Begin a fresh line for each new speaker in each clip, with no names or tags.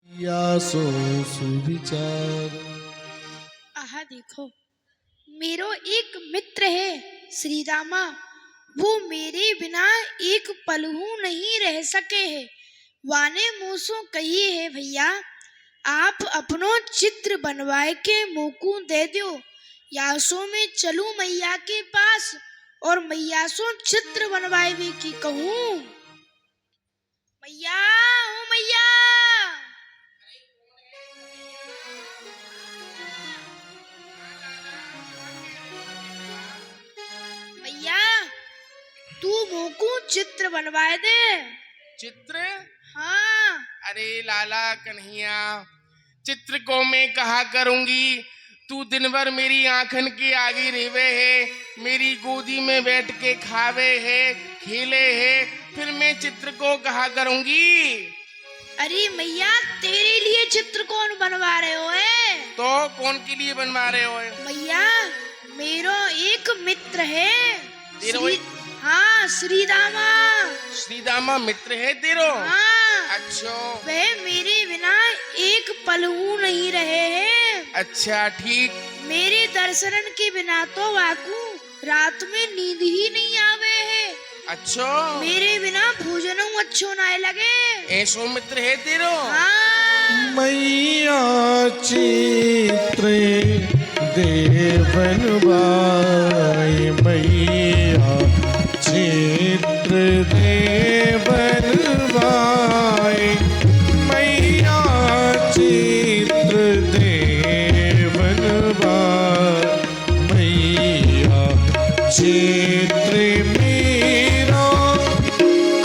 या सो सुविचार।
आहा देखो, मेरो एक मित्र है श्री रामा, वो मेरे बिना एक पलहू नहीं रह सके है। वाने मूसो कहिए है भैया, आप अपनो चित्र बनवाए के मोकू दे दो। यासो में चलूं मैया के पास और मैया सो चित्र बनवाए भी की कहूँ। मैया ओ मैया, मैया तू मोकू चित्र बनवाए दे।
चित्र?
हाँ
अरे लाला कन्हैया, चित्र को मैं कहा करूंगी। तू दिन भर मेरी आंखन के आगे रेवे है, मेरी गोदी में बैठ के खावे है, खेले है, फिर मैं चित्र को कहा करूंगी।
अरे मैया, तेरे लिए चित्र कौन बनवा रहे हो है?
तो कौन के लिए बनवा रहे हो?
मैया, मेरो एक मित्र है
तेरो
श्री, हाँ श्री रामा।
श्री दामा मित्र है तेरो?
हाँ,
अच्छा
वह मेरे बिना एक पलहू नहीं रहे हैं।
अच्छा ठीक।
मेरे दर्शन के बिना तो वाकू रात में नींद ही नहीं आवे है।
अच्छा
मेरे बिना भोजन अच्छो ना लगे।
ऐसो मित्र है तेरो?
हाँ
मैया चित्र देवन बाई, मैया चित्र देवन बाई, मैया चित्र देवन बाई, मैया चित्र मेरा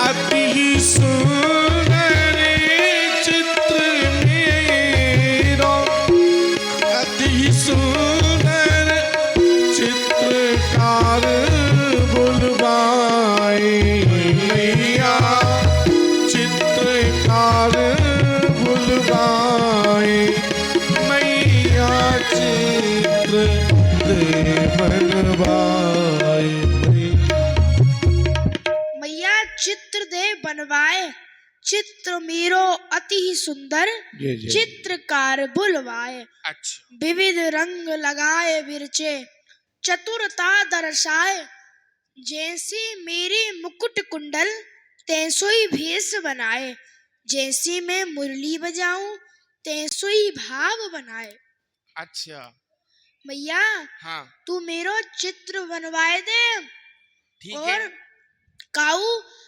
अति सुंदर चित्र मेरा, अति सुंदर चित्रकार बुलवाए, मैया चित्रकार बुलवाए, मैया चित्र बनवाए।
मैया चित्र दे बनवाए, चित्र मेरो अति ही सुंदर
जी।
चित्रकार बुलवाए।
अच्छा
विविध रंग लगाए बिरचे, चतुरता दर्शाए। जैसी मेरी मुकुट कुंडल तैसोई भेष बनाए। जैसी मैं मुरली बजाऊं तैसोई भाव बनाए।
अच्छा
मैया,
हाँ
तू मेरो चित्र बनवाए दे
ठीक
और
है।
काऊ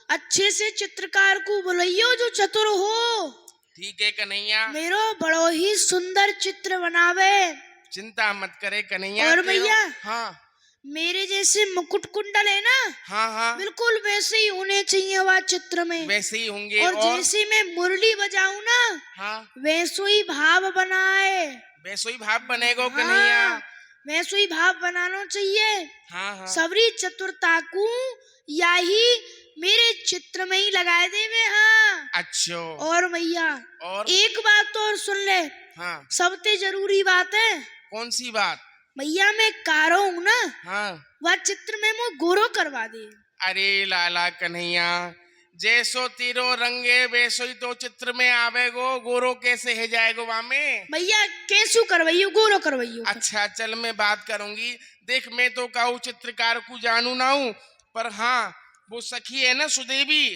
अच्छे से चित्रकार को बुलाइयो जो चतुर हो।
ठीक है कन्हैया,
मेरो बड़ो ही सुंदर चित्र बनावे।
चिंता मत करे कन्हैया।
और
तेरो-
भैया,
हाँ
मेरे जैसे मुकुट कुंडल है ना,
हाँ हाँ
बिल्कुल वैसे ही होने चाहिए वह चित्र में।
वैसे ही होंगे।
और जैसे मैं मुरली बजाऊं ना,
हाँ
वैसो ही भाव बनाए।
वैसे ही भाव बनेगो कन्हैया।
हाँ, वैसो ही भाव बनाना चाहिए।
हाँ हाँ
सबरी चतुरता को या ही मेरे चित्र में ही लगाए देवे। हाँ
अच्छा
और भैया,
और
एक बात तो और सुन ले,
हाँ
सबसे जरूरी बात है।
कौन सी बात?
भैया मैं कारो हूँ ना,
हाँ
वह चित्र में मुँह गोरो करवा दे।
अरे लाला कन्हैया, जैसो तेरो रंगे वैसो ही तो चित्र में आवेगो, गोरो कैसे है जाएगो वहाँ में?
भैया कैसू करवाइयो, गोरो करवाइयो।
अच्छा चल मैं बात करूंगी। देख मैं तो कहूँ चित्रकार को जानू ना हूँ, पर हाँ वो सखी है ना सुदेवी,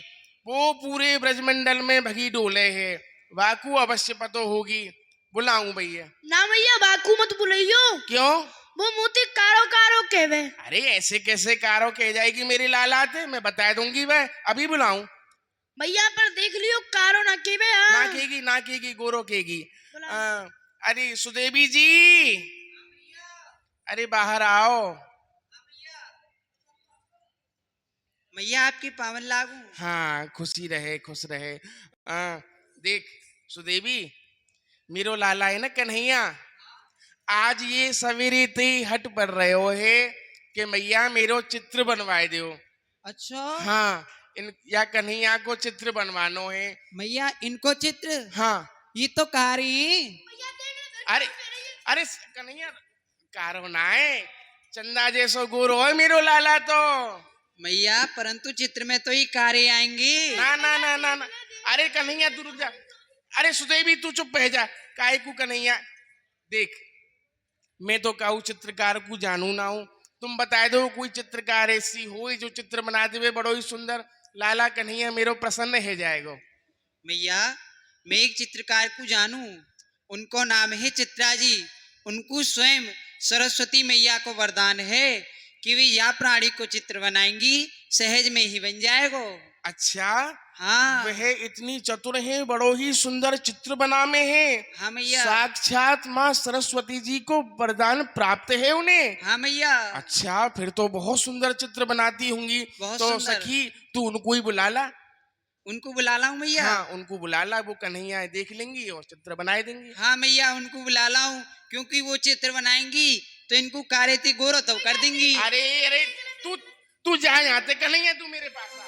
वो पूरे ब्रजमंडल में भगी डोले है, वाकू अवश्य पतो होगी। बुलाऊं भैया?
ना भैया, बाकू मत बुलाइयो,
क्यों?
वो मोती कारो कारो कहवे।
अरे ऐसे कैसे कारो कह जाएगी मेरी लाला थे, मैं बता दूंगी। वह अभी बुलाऊं?
भैया पर देख लियो, कारो ना कहवे।
ना
हाँ
केगी ना केगी, गोरो केगी।
बुलाओ।
अरे सुदेवी जी, अरे बाहर आओ।
मैया आपकी पावन लागू।
हाँ खुशी रहे खुश रहे। देख सुदेवी, मेरो लाला है ना कन्हैया, आज ये सवेरे ते ही हट पड़ रहे हो है कि मैया मेरो चित्र बनवाए दो।
अच्छा
हाँ इन या कन्हैया को चित्र बनवानो है।
मैया इनको चित्र,
हाँ
ये तो कारी।
अरे अरे कन्हैया कारो ना है, चंदा जैसो गोरो है मेरो लाला तो।
मैया परंतु चित्र में तो ही कारे आएंगी।
ना ना ना ना ना, अरे कन्हैया तू रुक जा। अरे सुदेवी तू चुप रह जा, काहे को कन्हैया। देख मैं तो कहूँ चित्रकार को जानू ना हूँ, तुम बताए दो कोई चित्रकार ऐसी हो जो चित्र बना देवे बड़ो ही सुंदर, लाला कन्हैया मेरो प्रसन्न है जाएगो।
मैया मैं एक चित्रकार को जानू, उनको नाम है चित्रा जी। उनको स्वयं सरस्वती मैया को वरदान है कि वे या प्राणी को चित्र बनाएंगी सहज में ही बन जाएगो।
अच्छा
हाँ
वह इतनी चतुर है, बड़ो ही सुंदर चित्र बनाने हैं।
हाँ मैया।
साक्षात माँ सरस्वती जी को वरदान प्राप्त है उन्हें।
हाँ मैया।
अच्छा फिर तो बहुत सुंदर चित्र बनाती होंगी।
बहुत
तो
सुंदर।
सखी तू उनको ही बुला ला।
उनको बुला लाऊं मैया?
हाँ उनको बुला ला, वो कन्हैया देख लेंगी और चित्र बनाए देंगी।
हाँ मैया उनको बुला लाऊं, क्योंकि वो चित्र बनाएंगी तो इनको कारेती गोरो तो कर देंगी।
अरे अरे तू तू जा यहाँ से कन्हैया, तू मेरे पास आ।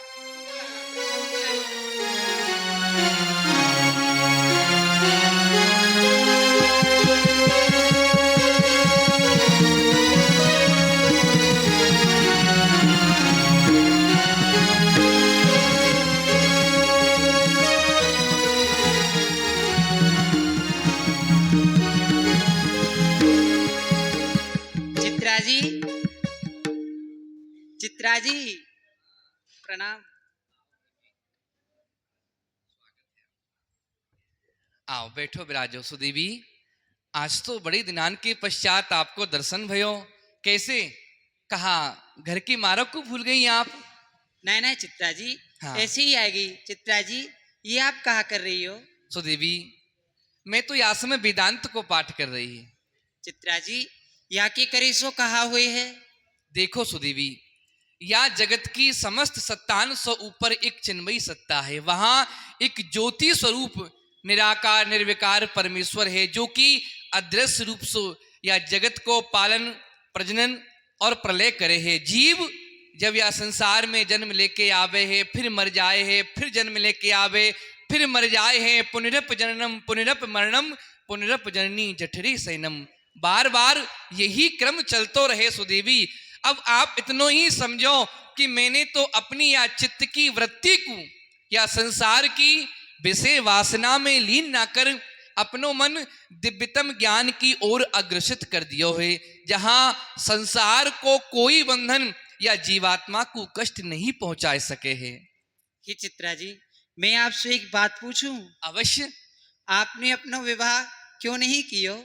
चित्रा जी, चित्रा जी प्रणाम।
आओ बैठो विराजो। सुदेवी आज तो बड़े दिनान के पश्चात आपको दर्शन भयो। कैसे कहा घर की मारो को भूल गई आप?
नहीं नहीं चित्रा जी,
हाँ।
ऐसे ही आएगी। चित्रा जी ये आप कहा कर रही हो?
सुदेवी मैं तो यहाँ समय वेदांत को पाठ कर रही है।
चित्रा जी यहाँ के करे सो कहा हुए है?
देखो सुदेवी या जगत की समस्त सत्तान सौ ऊपर एक चिन्मयी सत्ता है, वहां एक ज्योति स्वरूप निराकार निर्विकार परमेश्वर है जो कि अदृश्य रूप से या जगत को पालन प्रजनन और प्रलय करे है। जीव जब यह संसार में जन्म लेके आवे है, फिर मर जाए है, फिर जन्म लेके आवे, फिर मर जाए है, पुनरप जननम पुनरप मरणम पुनरप जननी जठरी सैनम, बार बार यही क्रम चलतो रहे। सुदेवी अब आप इतनो ही समझो कि मैंने तो अपनी या चित्त की वृत्ति को या संसार की विषय वासना में लीन ना कर अपनो मन दिव्यतम ज्ञान की ओर अग्रसित कर दियो है, जहां संसार को कोई बंधन या जीवात्मा को कष्ट नहीं पहुंचा सके है।
कि चित्रा जी मैं आपसे एक बात पूछूं?
अवश्य।
आपने अपना विवाह क्यों नहीं कियो?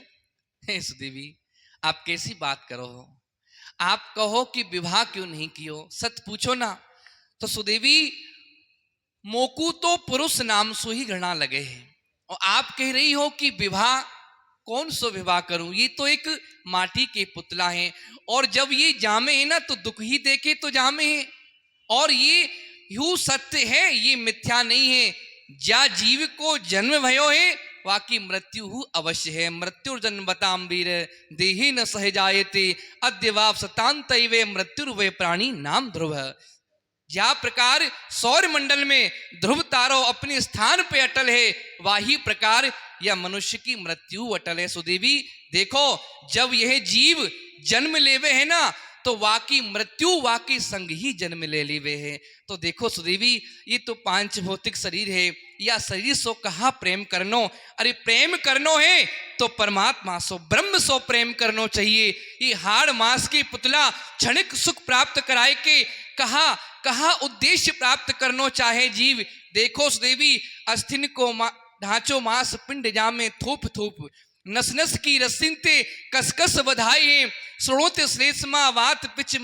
हे सुदेवी आप कैसी बात करो हो, आप कहो कि विवाह क्यों नहीं कियो, सच पूछो ना। तो सुदेवी मोकू तो पुरुष नाम सो ही घृणा लगे है, और आप कह रही हो कि विवाह कौन सो विवाह करूं, ये तो एक माटी के पुतला है, और जब ये जामे है ना तो दुख ही देखे तो जामे है, और ये यूं सत्य है, ये मिथ्या नहीं है। जा जीव को जन्म भयो है वाकी मृत्यु अवश्य है। मृत्यु जन्म बताम वीर देहि न सह जायते अद्य वाप सतांत वे मृत्यु वे प्राणी नाम ध्रुव। ज्या प्रकार सौर मंडल में ध्रुव तारो अपने स्थान पे अटल है, वही प्रकार यह मनुष्य की मृत्यु अटल है। सुदेवी देखो जब यह जीव जन्म लेवे है ना तो वाकी मृत्यु वाकी संग ही जन्म ले लेवे है। तो देखो सुदेवी ये तो पांच भौतिक शरीर है, या शरीर सो कहा प्रेम करनो, अरे प्रेम करनो है तो परमात्मा सो ब्रह्म सो प्रेम करनो चाहिए। ये हाड़ मास की पुतला क्षणिक सुख प्राप्त कराए के कहा कहा उद्देश्य प्राप्त करनो चाहे जीव। देखो सुदेवी अस्थिन को ढांचो मास पिंड जामे थोप थोप, नस नस की रसिनते कसकस बधाई है, श्रोते श्लेष्मा वात पिच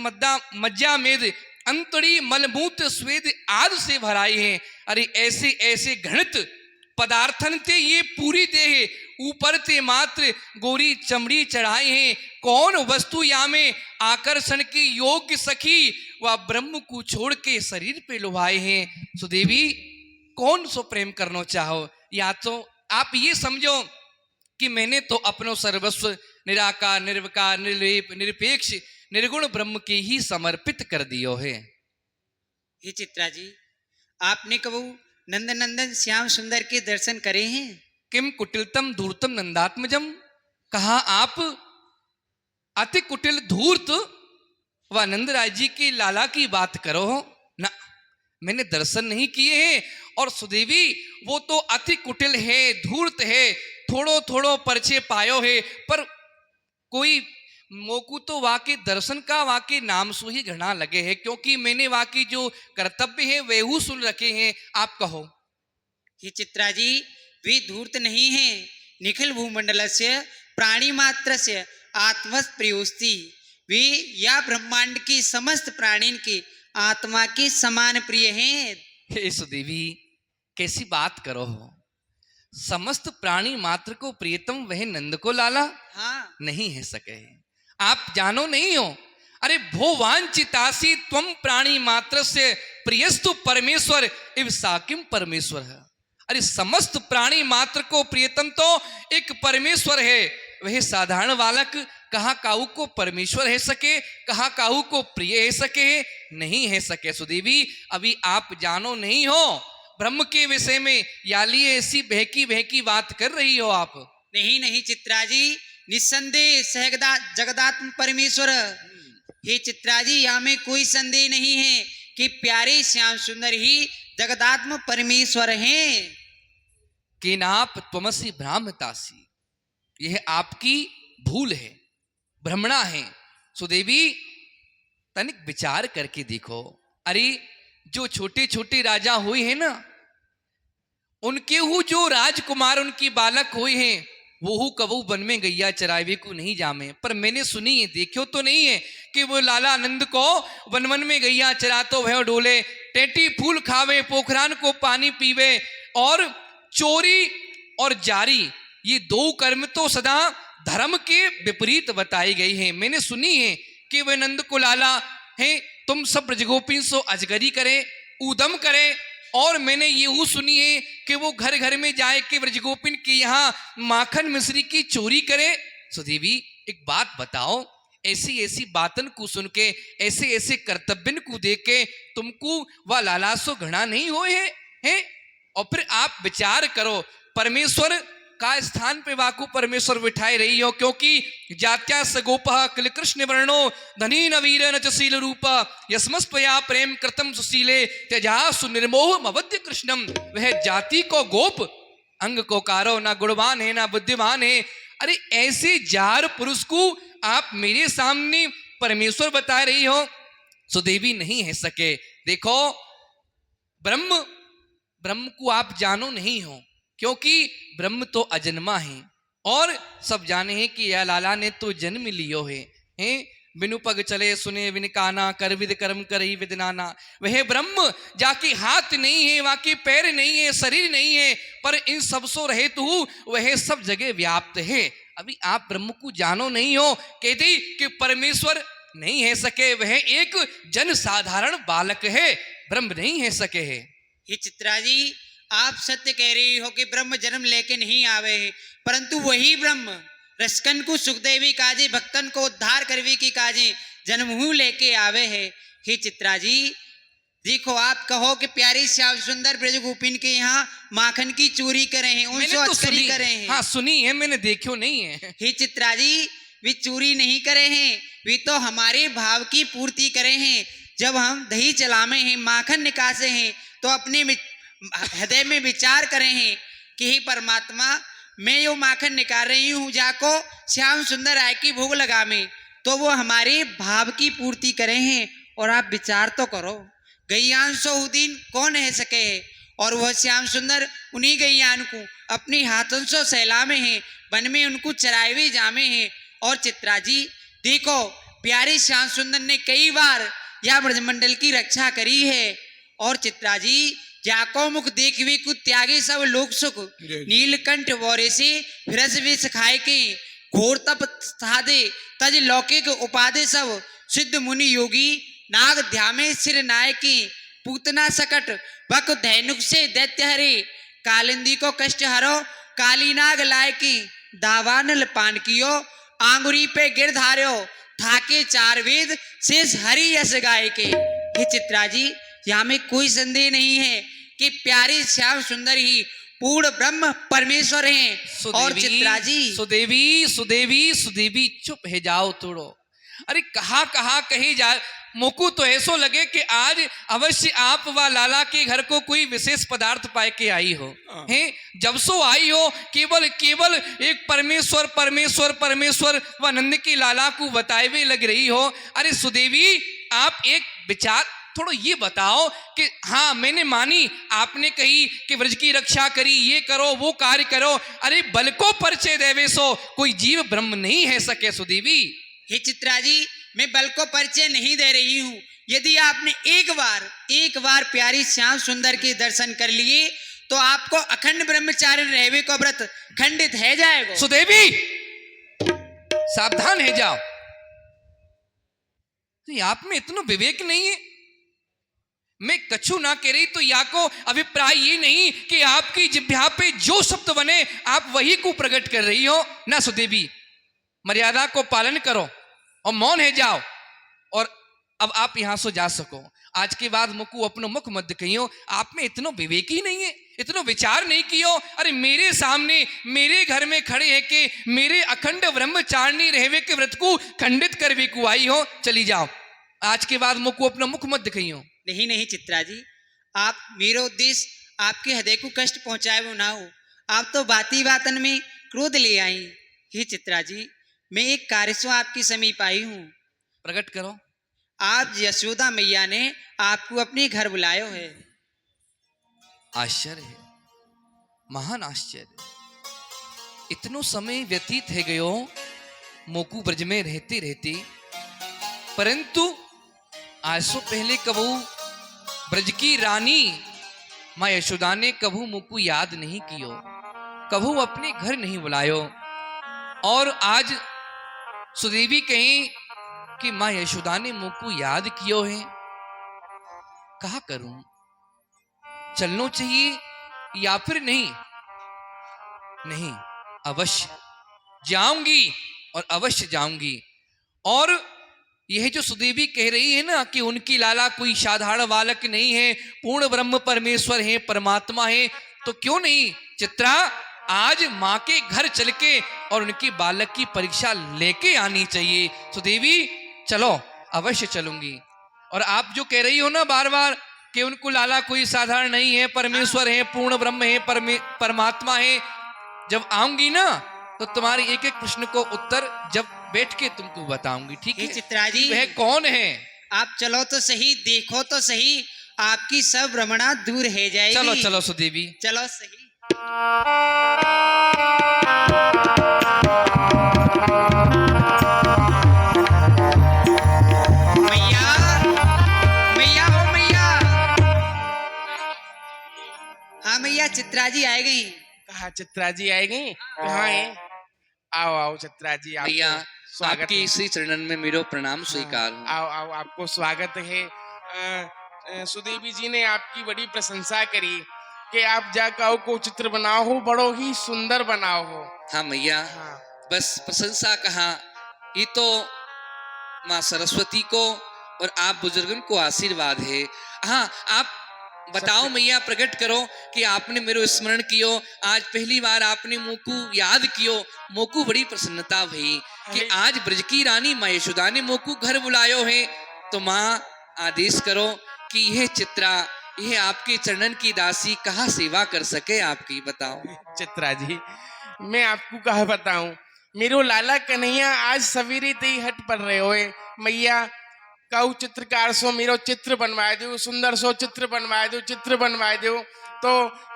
मज्जा मेद अंतड़ी मलमूत्र स्वेद आदि से भराई है। अरे ऐसे ऐसे घृणित पदार्थन ते ये पूरी देह ऊपर ते मात्र गोरी चमड़ी चढ़ाई है। कौन वस्तु या में आकर्षण की योग्य सखी वह ब्रह्म को छोड़ के शरीर पे लुभाए हैं। सुदेवी कौन सो प्रेम करना चाहो, या तो आप ये समझो कि मैंने तो अपनो सर्वस्व निराकार निर्विकार निर्लेप निरपेक्ष निर्गुण ब्रह्म के ही समर्पित कर दियो है।
हे चित्रा जी आपने कबू नंद नंदन श्याम सुंदर के दर्शन करे हैं?
किम कुटिलतम धूर्तम नंदात्मजम, कहा आप अति कुटिल धूर्त व नंदराज जी की लाला की बात करो ना, मैंने दर्शन नहीं किए हैं। और सुदेवी वो तो अति कुटिल है, धूर्त है, थोड़ो थोड़ो परिचय पायो है, पर कोई मोकू तो वाकई दर्शन का वाकई नाम सु ही घृणा लगे है, क्योंकि मैंने वाकई जो कर्तव्य है वेहू सुन रखे हैं। आप कहो।
हे चित्रा जी, वे धूर्त नहीं है, निखिल भूमंडल से प्राणी मात्र से आत्मस प्रियोस्ती। वे या ब्रह्मांड की समस्त प्राणीन की आत्मा के समान प्रिय हैं।
हे सुदेवी, कैसी बात करो हो। समस्त प्राणी मात्र को प्रियतम वह नंद को लाला
हाँ,
नहीं है सके। आप जानो नहीं हो। अरे भो वांछितासी त्वम प्राणी मात्र से प्रियस्तु परमेश्वर इव साकिम परमेश्वर है। अरे समस्त प्राणी मात्र को प्रियतम तो एक परमेश्वर है। वह साधारण बालक कहा काऊ को परमेश्वर है सके, कहा काऊ को प्रिय है सके, नहीं है सके। सुदेवी, अभी आप जानो नहीं हो ब्रह्म के विषय में, याली ऐसी बहकी बहकी बात कर रही हो आप।
नहीं नहीं चित्रा जी, निस्संदेह सहगदा जगदात्म परमेश्वर। हे चित्रा जी, यहाँ में कोई संदेह नहीं है कि प्यारे श्याम सुंदर ही जगदात्म परमेश्वर हैं।
केनाप त्वमसि ब्राह्मतासी, यह आपकी भूल है, भ्रमणा है। सुदेवी, तनिक विचार करके देखो। अरे जो छोटे छोटे राजा हुए हैं ना, उनके हु जो राजकुमार उनकी बालक हुए हैं, वो हु कबू वन में गैया चरावे को नहीं जामे। पर मैंने सुनी है, देखो तो नहीं है कि वो लाला आनंद को वन वन में गैया चरातो वह डोले, टेटी फूल खावे, पोखरान को पानी पीवे, और चोरी और जारी ये दो कर्म तो सदा धर्म के विपरीत बताई गई हैं। मैंने सुनी है कि वह नंद को लाला है, तुम सब ब्रजगोपी सो अजगरी करे, ऊदम करे। और मैंने ये सुनी है कि वो घर घर में जाए कि ब्रजगोपिन के यहाँ माखन मिश्री की चोरी करे। सुदेवी, एक बात बताओ, ऐसी ऐसी बातन को सुन के, ऐसे ऐसे कर्तव्यन को देख के तुमको वह लालासो घृणा नहीं होए हैं? और फिर आप विचार करो, परमेश्वर का स्थान पे वाकु परमेश्वर बिठाए रही हो, क्योंकि जात्या सगोपः किल कृष्ण वर्णो धनी नवीर नचशील रूप यस्मस्त्वया प्रेम कृतम सुशीले त्यजा सुनिर्मोह मवद्य कृष्णम। वह जाति को गोप, अंग को कारो, ना गुणवान है ना बुद्धिमान है। अरे ऐसे जार पुरुष को आप मेरे सामने परमेश्वर बता रही हो। सुदेवी, नहीं है सके। देखो, ब्रह्म को आप जानो नहीं हो, क्योंकि ब्रह्म तो अजन्मा है। और सब जाने हैं कि यह लाला ने तो जन्म लियो है, बिनु पग चले सुने विन काना, कर विद कर्म करही विद नाना। वह ब्रह्म जाके हाथ नहीं है, वाके पैर नहीं है, शरीर नहीं है, पर इन सब सो रहे तू वह सब जगह व्याप्त है। अभी आप ब्रह्म को जानो नहीं हो, कहती कि परमेश्वर नहीं है सके, वह एक जन साधारण बालक है, ब्रह्म नहीं है सके है।
हे चित्रा जी, आप सत्य कह रही हो कि ब्रह्म जन्म लेके नहीं आवे है, परंतु वही ब्रह्म रसकन को सुखदेवी काजे, भक्तन को उद्धार करवी की काजे जन्महू लेके आवे है। हे चित्रा जी, देखो, आप कहो कि प्यारी श्याम सुंदर ब्रजगोपिन के यहाँ माखन की चोरी करे हैं, उनसे अचकरी करे हैं।
हाँ, सुनी है, मैंने देखो नहीं है।
हे चित्रा जी, वे चोरी नहीं करे हैं, वे तो हमारे भाव की पूर्ति करे हैं। जब हम दही चलामे हैं, माखन निकासे हैं, तो अपने हृदय में विचार करें हैं कि हे परमात्मा, मैं यो माखन निकाल रही हूँ, जाको श्याम सुंदर आय की भोग लगा में, तो वो हमारे भाव की पूर्ति करें हैं। और आप विचार तो करो, गैयान सोहुदीन कौन है सके है, और वह श्याम सुंदर उन्हीं गैयान को अपने हाथों से सहला में है, वन में उनको चराए हुए जामे हैं। और चित्रा जी देखो, प्यारे श्याम सुंदर ने कई बार यह ब्रजमंडल की रक्षा करी है। और चित्रा जी, जाको मुख देखवे को त्यागे सब लोक सुख, नीलकंठ वौरे से फिरस विष खाए के, घोर तप साधे तज लौकिक उपाधे सब, सिद्ध मुनि योगी नाग ध्यामे सिर नायकी, पूतना सकट वक धैनुक से दैत्य हरे, कालिंदी को कष्ट हरो काली नाग लायकी, दावानल पान कियो आंगुरी पे गिर धार्यो, थाके चार वेद शेष हरि यश गाय के। हे चित्रा जी, यहाँ में कोई संदेह नहीं है कि प्यारे श्याम सुंदर ही पूर्ण ब्रह्म परमेश्वर हैं। और चित्रा जी,
सुदेवी, चुप है जाओ थोड़ो। अरे कहा कहे जा, मोकू तो ऐसो लगे कि आज अवश्य आप व लाला के घर को कोई विशेष पदार्थ पाए के आई हो। हैं जब सो आई हो केवल केवल एक परमेश्वर परमेश्वर परमेश्वर व नंद की लाला को बताए हुए लग रही हो। अरे सुदेवी, आप एक विचार थोड़ा ये बताओ कि हाँ मैंने मानी, आपने कही कि व्रज की रक्षा करी, ये करो वो कार्य करो, अरे बल को परिचय देवे सो कोई जीव ब्रह्म नहीं है सके सुदेवी।
हे चित्रा जी, मैं बल को परिचय नहीं दे रही हूँ। यदि आपने एक बार प्यारी श्याम सुंदर के दर्शन कर लिए तो आपको अखंड ब्रह्मचारी रहवे को व्रत खंडित है जाएगा।
सुदेवी सावधान है जाओ, तो आप में इतना विवेक नहीं है। मैं कछु ना कह रही तो या को अभिप्राय ये नहीं कि आपकी जिह्वा पे जो शब्द बने आप वही को प्रकट कर रही हो ना। सुदेवी, मर्यादा को पालन करो और मौन है जाओ, और अब आप यहां से जा सको। आज के बाद मुकु अपनो मुख मत कहियो, आप में इतना विवेक ही नहीं है, इतना विचार नहीं कियो। अरे मेरे सामने मेरे घर में खड़े है कि मेरे अखंड ब्रह्मचारिणी रहवे के व्रत को खंडित करवे को आई हो। चली जाओ, आज के बाद मुकु अपना मुख मत कहियो।
नहीं नहीं चित्रा जी, आप मेरा उद्देश्य आपके हृदय को कष्ट पहुंचाए वो ना हो। आप तो बाती बातन में क्रोध ले आई। हे चित्रा जी, मैं एक कार्य से आपके समीप आई हूँ।
प्रकट करो।
आप यशोदा मैया ने आपको अपने घर बुलायो है।
आश्चर्य है, महान आश्चर्य। इतनो समय व्यतीत है गयो मोकू ब्रज में रहते रहते, परंतु आज सो पहले कबू ब्रज की रानी माँ यशोदा ने कबू मोकू याद नहीं कियो, कबू अपने घर नहीं बुलायो। और आज सुदेवी कहीं कि माँ यशोदा ने मोकू याद कियो है। कहा करूं, चलना चाहिए या फिर नहीं? नहीं, अवश्य जाऊंगी और अवश्य जाऊंगी। और यह जो सुदेवी कह रही है ना कि उनकी लाला कोई साधारण बालक नहीं है, पूर्ण ब्रह्म परमेश्वर है, परमात्मा है, तो क्यों नहीं चित्रा आज माँ के घर चल के और उनकी बालक की परीक्षा लेके आनी चाहिए। सुदेवी चलो, अवश्य चलूंगी। और आप जो कह रही हो ना बार बार कि उनको लाला कोई साधारण नहीं है, परमेश्वर है, पूर्ण ब्रह्म है, परमात्मा है, जब आऊंगी ना तो तुम्हारे एक एक प्रश्न को उत्तर जब बैठ के तुमको बताऊंगी। ठीक है
चित्रा जी,
वह कौन है?
आप चलो तो सही, देखो तो सही, आपकी सब भ्रमणा दूर है जाएगी।
चलो चलो सुदेवी,
चलो सही। मैया, मैया हो मैया। हाँ मैया, चित्रा जी आए गई।
कहा चित्रा जी आएगी? कहाँ है? आओ आओ चित्रा जी,
भैया
स्वागत
आपके
है।
इसी चरणन में मेरो प्रणाम स्वीकार हो।
आओ आओ, आपको स्वागत है। सुदेवी जी ने आपकी बड़ी प्रशंसा करी कि आप जाकर को चित्र बनाओ हो, बड़ो ही सुंदर बनाओ हो।
हाँ मैया,
हाँ,
बस प्रशंसा कहा, ये तो माँ सरस्वती को और आप बुजुर्गन को आशीर्वाद है। हाँ आप बताओ मैया, प्रकट करो कि आपने मेरो स्मरण कियो, आज पहली बार आपने मोकू याद कियो, मोकू बड़ी प्रसन्नता भई कि आज ब्रज की रानी माँ यशोदा ने मोकू घर बुलायो है। तो माँ आदेश करो कि यह चित्रा, यह आपके चरणन की दासी कहाँ सेवा कर सके आपकी, बताओ।
चित्रा जी मैं आपको कहा बताऊं, मेरो लाला कन्हैया आज सवेरे ते ही हट पड़ रहे होए। मैया कहू चित्रकार सो मेरो चित्र बनवा दो, सुंदर सो चित्र बनवा दो, चित्र बनवा दो। तो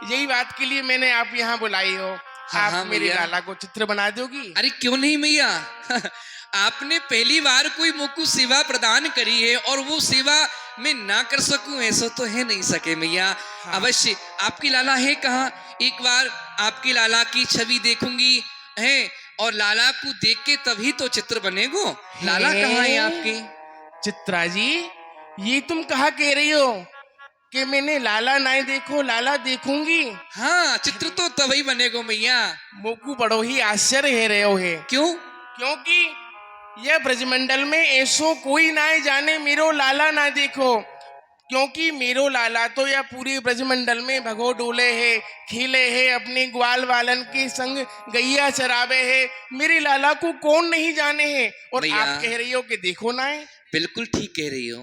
यही बात के लिए मैंने आप यहाँ बुलाई हो।
हाँ,
आप
हाँ,
मेरे
मैया।
लाला को चित्र बना दोगी?
अरे क्यों नहीं मैया आपने पहली बार कोई मोकू सेवा प्रदान करी है और वो सेवा मैं ना कर सकूं ऐसा तो है नहीं सके मैया।
हाँ।
अवश्य आपकी लाला है कहाँ, एक बार आपकी लाला की छवि देखूंगी है, और लाला को देख के तभी तो चित्र बनेगो। लाला कहाँ है आपकी?
चित्रा जी ये तुम कहा कह रही हो कि मैंने लाला ना देखो, लाला देखूंगी?
हाँ चित्र तो तभी बनेगो मैया।
मोकू बड़ो ही आश्चर्य है रहे हो है।
क्यों?
क्योंकि यह ब्रजमंडल में ऐसो कोई ना जाने मेरो लाला ना देखो, क्योंकि मेरो लाला तो यह पूरे ब्रजमंडल में भगो डोले है, खेले है, अपने ग्वाल वालन के संग गैया चरावे है। मेरे लाला को कौन नहीं जाने है, और
भैया।
आप कह रही हो कि देखो ना है।
बिल्कुल ठीक कह रही हो।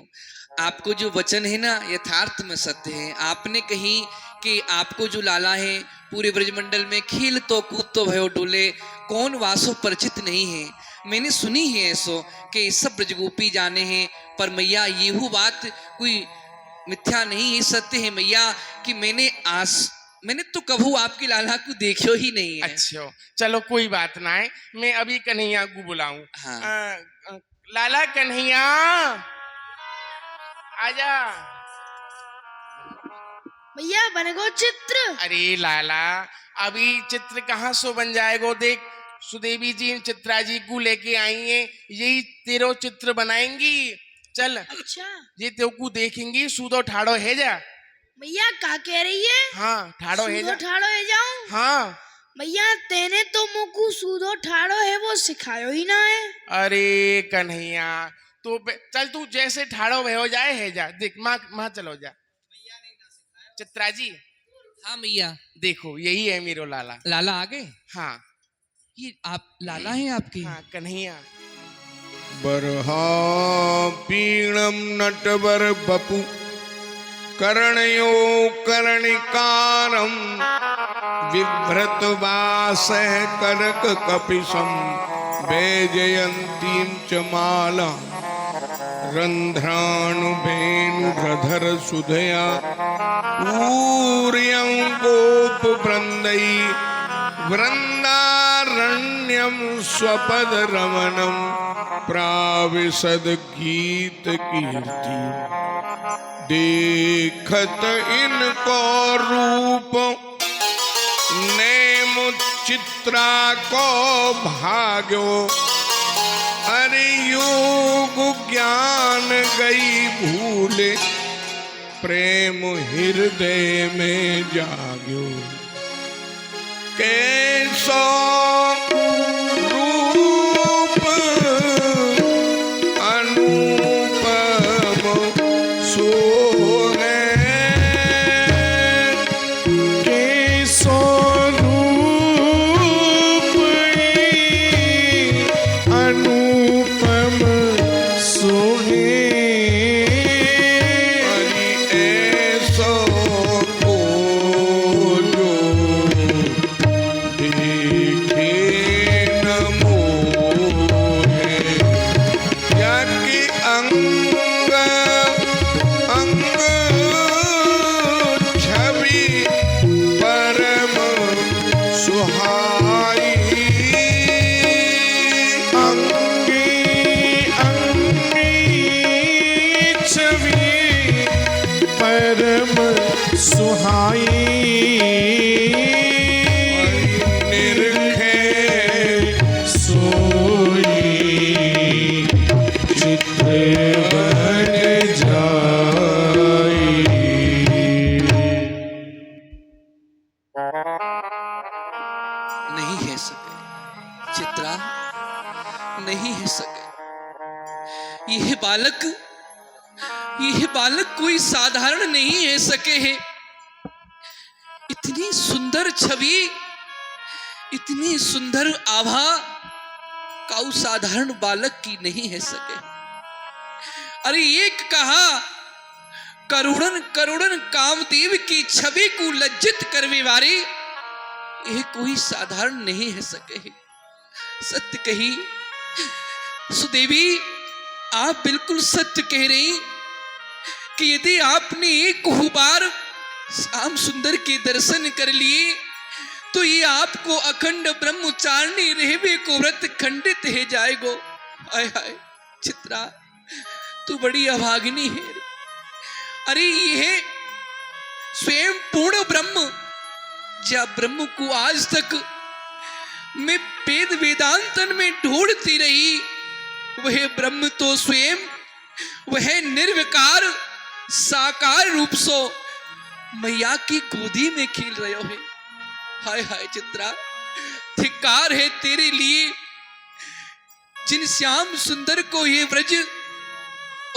आपको जो वचन है ना यथार्थ में सत्य है। आपने कही कि आपको जो लाला है पूरे ब्रजमंडल में खेल तो कूद तो भयो डोले, कौन वासो परिचित नहीं है। मैंने सुनी है ऐसो कि सब ब्रजगोपी जाने हैं, पर मैया येहू बात कोई मिथ्या नहीं है, सत्य है मैया कि मैंने तो कभू आपके लाला को देखो ही नहीं है।
अच्छा चलो कोई बात ना है, मैं अभी कन्हैया को बुलाऊं।
हाँ।
लाला कन्हैया आजा।
भैया बन गो चित्र।
अरे लाला अभी चित्र कहाँ सो बन जाएगो, देख सुदेवी जी चित्रा जी को लेके आई हैं, यही तेरो चित्र बनाएंगी। चल
अच्छा
ये तेरे को देखेंगी, सूदो ठाड़ो है जा।
भैया का कह रही है?
हाँ ठाड़ो है
सूदो
जा।
ठाड़ो है जाऊं?
हाँ
भैया तेने तो मुकु सूदो ठाड़ो है वो सिखायो ही ना है।
अरे कन्हैया तो चल तू जैसे ठाड़ो हो जाए है जा, देख माँ चलो जा। चित्रा जी
हाँ मैया।
देखो यही है मेरो लाला।
लाला आ गए?
हाँ
ये आप लाला हैं आपके?
हाँ कन्हैया।
बरहा पीणम नटवर बपु कर्णयो कर्णिकारम विभ्रत वास करक कपिशम वैजयंतीं च माला रंध्राणुभेनुधर सुधया पूर्यं गोप वृंदई वृंदारण्यम स्वपद रमणम प्राविशद गीत कीर्ति देखत इनको रूप नेम चित्रा को भाग्यो अरे योग ज्ञान गई भूले प्रेम हृदय में जाग्यो कैसो रूप अनुपम सोहे कैसो रूप अनुपम सोहे ऐसो को जो देखे न मोहे याकि अंग अंग छवि परम सुहाई अंगी अंगी छवि परम सुहाई निरखे सोई चित्र बन जाई।
नहीं है सके चित्रा, नहीं है सके। यह बालक कोई साधारण नहीं है सके है। इतनी सुंदर छवि, इतनी सुंदर आभा काऊ साधारण बालक की नहीं है सके। अरे एक कहा करुणन करुणन कामदेव की छवि को लज्जित करने वाली यह कोई साधारण नहीं है सके। सत्य कही सुदेवी, आप बिल्कुल सत्य कह रही कि यदि आपने एक बार श्याम सुंदर के दर्शन कर लिए तो ये आपको अखंड ब्रह्मचारिणी रहवे को व्रत खंडित है जाएगो। हाय हाय चित्रा, तू बड़ी अभागिनी है। अरे ये स्वयं पूर्ण ब्रह्म, जब ब्रह्म को आज तक मैं वेद वेदांतन में ढूंढती रही, वह ब्रह्म तो स्वयं वह निर्विकार साकार रूप सो मैया की गोदी में खेल रहे हो है। हाय हाय चित्रा, धिक्कार है तेरे लिए जिन श्याम सुंदर को ये व्रज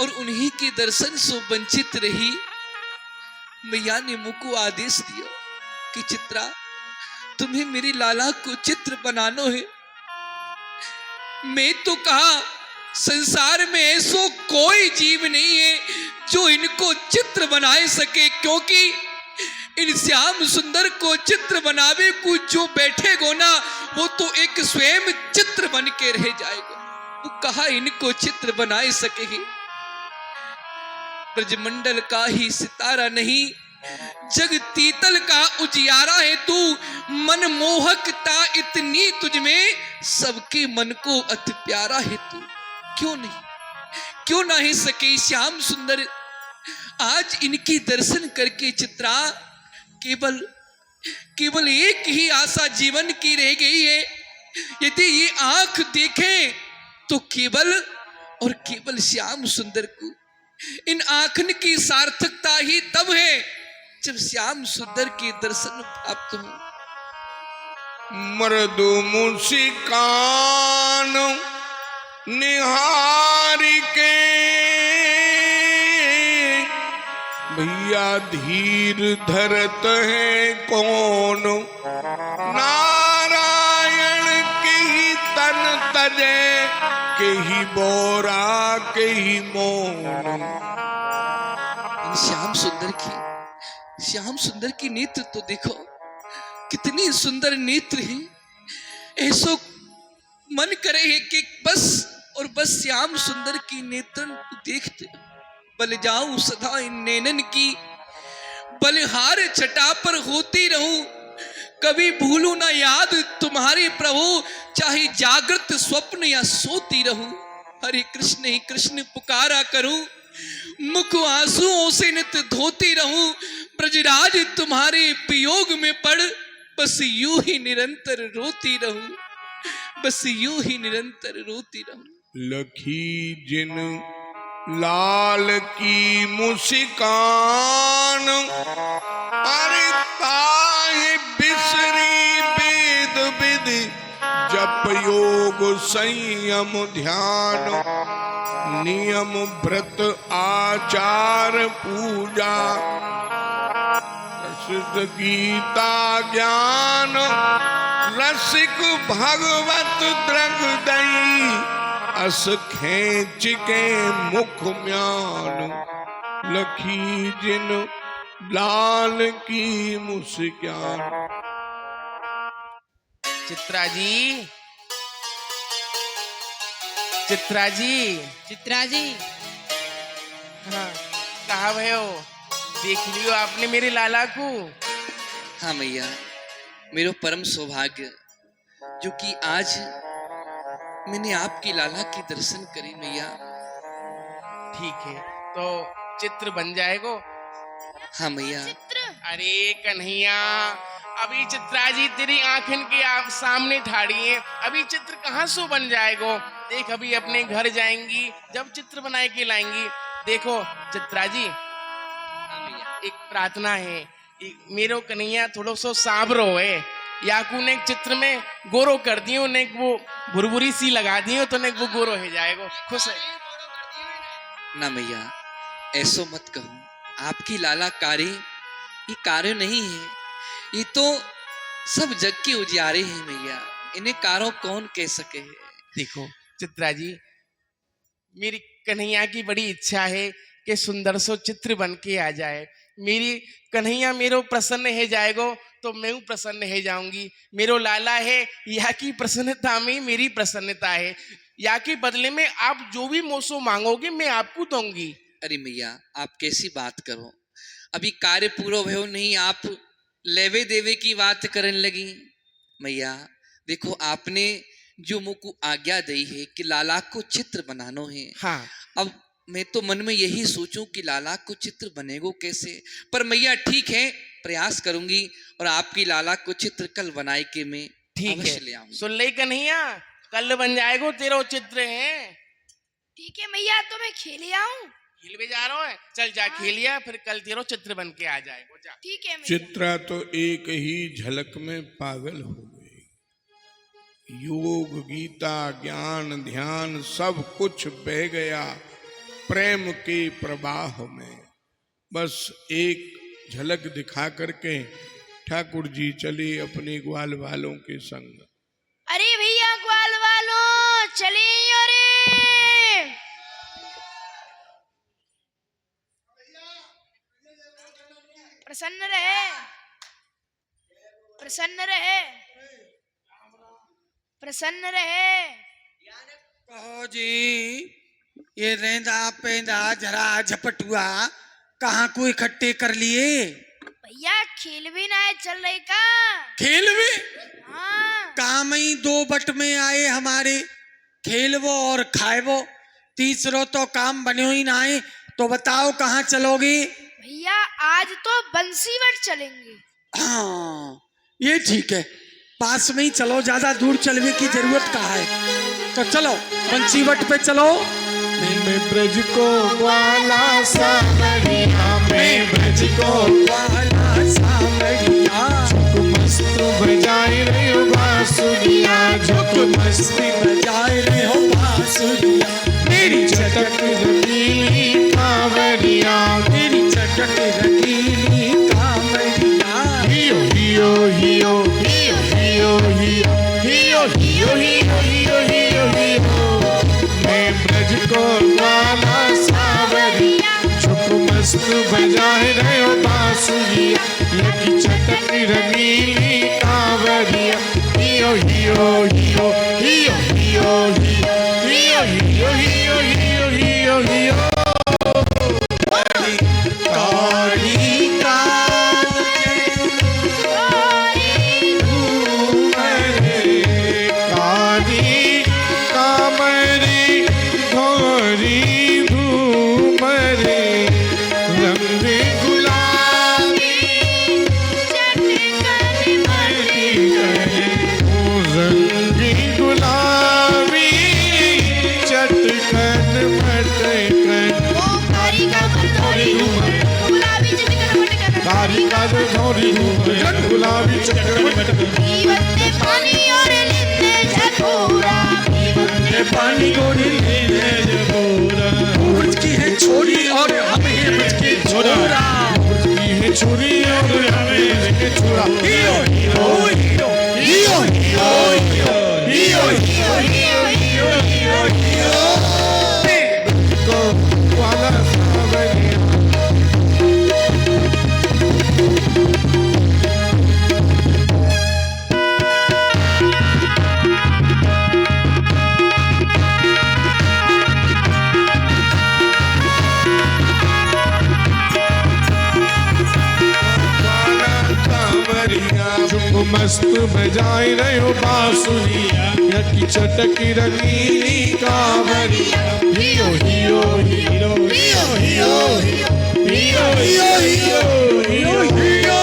और उन्हीं के दर्शन से वंचित रही। मैया ने मुझको आदेश दिया कि चित्रा तुम्हें मेरी लाला को चित्र बनाना है। मैं तो कहा संसार में ऐसो कोई जीव नहीं है जो इनको चित्र बनाए सके, क्योंकि इन श्याम सुंदर को चित्र बनावे को जो बैठेगो ना, वो तो एक स्वयं चित्र बन के रह जाएगा। वो कहा इनको चित्र बनाए सके। ब्रजमंडल का ही सितारा नहीं, जग तीतल का उजियारा है तू। मनमोहकता इतनी तुझ में, सबके मन को अति प्यारा है तू। क्यों नहीं सके श्याम सुंदर। आज इनकी दर्शन करके चित्रा केवल एक ही आशा जीवन की रह गई है। यदि ये आंख देखें तो केवल और केवल श्याम सुंदर को। इन आंखन की सार्थकता ही तब है जब श्याम सुंदर के दर्शन प्राप्त हो।
मृदु मुस्कान निहारी के, भैया धीर धरत है कौन, नारायण के ही तन तजे, के ही बोरा के ही मौन।
श्याम सुंदर की नेत्र तो देखो, कितनी सुंदर नेत्र है। ऐसो मन करे है कि बस और बस श्याम सुंदर की नेत्रन को देखते बल जाऊं सदा इन नैनन की, बलिहार छटा पर होती रहूं, कभी भूलू ना याद तुम्हारे प्रभु, चाहे जागृत स्वप्न या सोती रहूं। हरे कृष्ण ही कृष्ण पुकारा करूं, मुख आंसुओं से नित धोती रहूं। ब्रजराज तुम्हारे वियोग में पड़, बस यूं ही निरंतर रोती रहूं, बस यूं ही निरंतर रोती रहूं।
लखी जिन लाल की मुस्कान, अरे ताहि बिसरी वेद विधि, जप योग संयम ध्यान, नियम व्रत आचार पूजा, प्रसिद्ध गीता ज्ञान, रसिक भगवत दृगदई, अस खेच के मुख म्यान। लखी जिन लाल की मुस्कान।
चित्रा जी, चित्रा जी,
चित्रा जी,
हाँ कहाँ भय हो? देख लियो आपने मेरे लाला को।
हाँ मैया, मेरा परम सौभाग्य जो कि आज मैंने आपकी लाला के दर्शन करे मैया।
ठीक है, तो चित्र बन जाएगो।
हाँ मैया।
चित्र
अरे कन्हैया, अभी चित्रा जी तेरी आंखन के आप सामने ठाड़ी है, अभी चित्र कहाँ से बन जाएगो? देख अभी अपने घर जाएंगी, जब चित्र बनाए के लाएंगी। देखो चित्रा जी, एक प्रार्थना है, मेरो कन्हैया थोड़ो सो साबरो है, याकू ने चित्र में गोरो कर दियो, ने वो भुरभुरी सी लगा दियो तो ने वो गोरो हो जाएगो। खुश है
ना मैया, ऐसो मत कहो। आपकी लाला कार्य ये कार्य नहीं है, ये तो सब जग के उजियारे हैं मैया, इन्हें कारो कौन कह सके है।
देखो चित्रा जी, मेरी कन्हैया की बड़ी इच्छा है कि सुंदर सो चित्र बन के आ जाए। मेरी कन्हैया मेरो प्रसन्न है जाएगो तो मैं प्रसन्न है जाऊंगी। मेरो लाला है, या की प्रसन्नता में मेरी प्रसन्नता है, या के बदले में आप जो भी मोसो मांगोगे मैं आपको दूंगी।
अरे मैया, आप कैसी बात करो, अभी कार्य पूरा भयो नहीं, आप लेवे देवे की बात करने लगी। मैया देखो, आपने जो मुझको आज्ञा दी है कि लाला को चित्र बनानो है,
हाँ,
अब मैं तो मन में यही सोचूं कि लाला को चित्र बनेगो कैसे। पर मैया ठीक है, प्रयास करूंगी और आपकी लाला को चित्र कल बनाए के मैं
ठीक
अवश्य
है।
ले आऊंगी।
सुन ले कन्हैया, कल बन जाएगो तेरा चित्र है।
ठीक है मैया, तो मैं खेले आऊं।
खेल भी जा रहा है, चल जा खेलिया, फिर कल तेरा चित्र बन के आ जाएगो। जा।
ठीक है मैया।
चित्रा तो एक ही झलक में पागल हो गई। योग गीता ज्ञान ध्यान सब कुछ बह गया प्रेम के प्रवाह में। बस एक झलक दिखा करके ठाकुर जी चले अपने ग्वाल वालों के संग।
अरे भैया ग्वाल वालों चले, अरे प्रसन्न रहे, प्रसन्न रहे, प्रसन्न रहे।
कहो जी, ये रेंदा पेंदा जरा झपटुआ कहाँ को इकट्ठे कर लिए?
भैया खेल भी ना है चल रही का।
खेल में
हाँ
काम ही दो बट में आए हमारे, खेलवो और खाएवो, तीसरो तो काम बने ही ना आए। तो बताओ कहाँ चलोगी?
भैया आज तो बंसीवट चलेंगे।
हाँ ये ठीक है, पास में ही चलो, ज्यादा दूर चलने की जरूरत कहाँ है। तो चलो बंसीवट पे चलो।
मैं ब्रज को ग्वाला सावरिया, मैं ब्रज को
ग्वाला सावरिया,
झुक मस्त बजाए रहे हो बांसुरिया, झुक मस्ती
बजाए रहे हो बांसुरिया।
मेरी चटक रंगीली कांवरिया,
तेरी चटक रंगीली कांवरिया।
हियो हियो हियो हियो हियो हियो हियो हियो हियो हियो हियो हियो। मैं ब्रज को ग्वाला सावरिया, झुक मस्त बजाए रहे हो बांसुरिया, लगी चटक रंगीली कांवरिया। हियो हियो हियो हियो हियो हियो हियो हियो हियो हियो हियो।
काली का
काली कामरी घोरी धूमरे, रंग गुलाबी रंगी गुलाबी चटकन मटकन, कारी का घोरी धूमरे, गुलाबी चटकन मटकन।
पानी गोरी ले जबोरा, बच की है छोरी और हमें बच के छोरा,
की है छुरी और हमें के छुरा। हियो हियो हियो हियो हियो हियो हियो हियो हियो हियो हियो। को ग्वाला सावरिया, झुक मस्त बजाए रहे हो बांसुरिया, यकी चटक रंगीली कांवरिया। हियो हियो हियो हियो हियो हियो हियो हियो हियो हियो।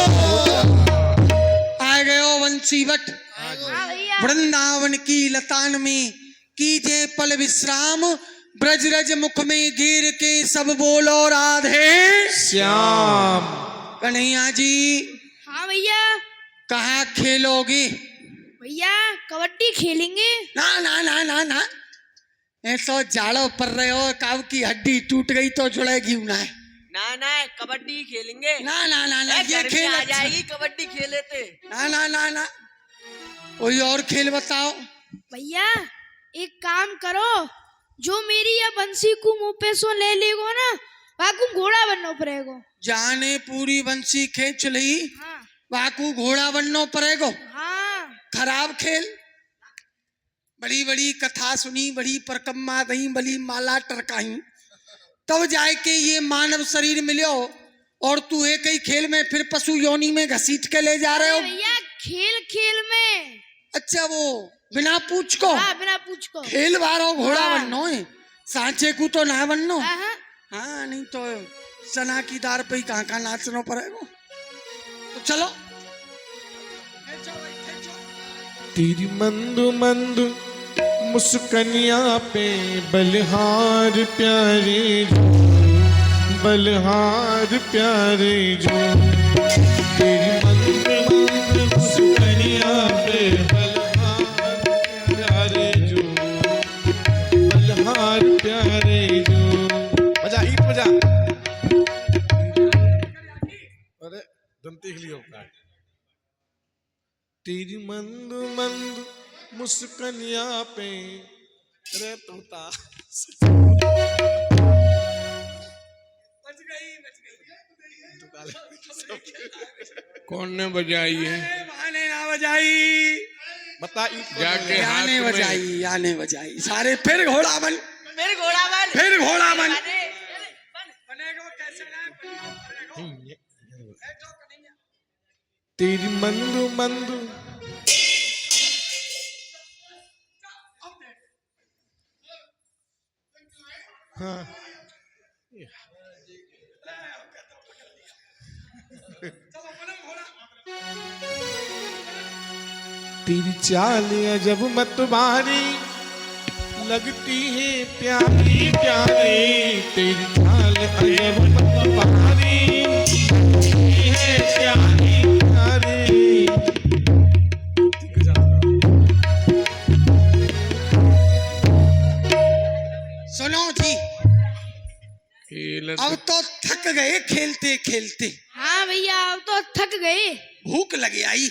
आ गए हो बंसीवट,
हाँ भैया
वृंदावन की लतान में कीजे पल विश्राम, ब्रजरज मुख में गिर के सब बोलो राधे
श्याम।
कन्हैया जी
हाँ भैया।
कहाँ खेलोगी?
भैया कबड्डी खेलेंगे।
ना ना ना ना ना, ऐसा जाड़ो पर रहे हो, काव की हड्डी टूट गई तो जुड़ेगी ना।
ना ना कबड्डी खेलेंगे।
ना ना ना ना, ये खेल
आ
अच्छा।
जाएगी कबड्डी खेले थे।
ना ना ना ना, कोई और खेल बताओ।
भैया एक काम करो, जो मेरी या बंसी को मुंह पे सो ले लेगो ना, वाकू घोड़ा बनना पड़ेगा।
जाने पूरी बंसी खींच ली,
हाँ
वाकू घोड़ा बनना पड़ेगा।
हाँ
खराब खेल, बड़ी बड़ी कथा सुनी, बड़ी परकम्मा दही, बड़ी माला टरकाई, तब जाए के ये मानव शरीर मिलो, और तू एक ही खेल में फिर पशु योनि में घसीट के ले जा रहे हो।
भैया खेल खेल में।
अच्छा वो बिना पूछ को
हाँ बिना पूछ को।
खेल बारो घोड़ा
हाँ।
बननो है, सांचे को तो ना बननो।
हाँ, हाँ।
हाँ नहीं तो चना की दार पे ही कहाँ कहाँ नाचना पड़ेगा। तो चलो
तेरी मंदु मंदु मुस्कनिया पे बलिहार प्यारे जो, बलिहार प्यारे जो। तेरी मंदु मंदु मुस्कनिया पे बलिहार प्यारे जो, बलिहार प्यारे जो। बजा ईट बजा। अरे दंती के लिए होता है। तेरी मंदु मंदु मुस्कनिया पे रे तोता। कौन ने बजाई है?
माने ना बजाई,
बता
जाके हाथ
याने
में
बजाई, याने बजाई। सारे फिर घोड़ा बन,
फिर घोड़ा बन,
फिर घोड़ा बन।
बनेगा
कैसे ना
तेरी मंदू मंदू हाँ तेरी चाल अजब मतवारी लगती है प्यारी प्यारी, तेरी चाल अजब मतवारी लगती है प्यारी प्यारी।
सुनो जी,
खेल
अब तो थक गए खेलते खेलते,
हाँ भैया अब तो थक गए।
भूख लगी आई।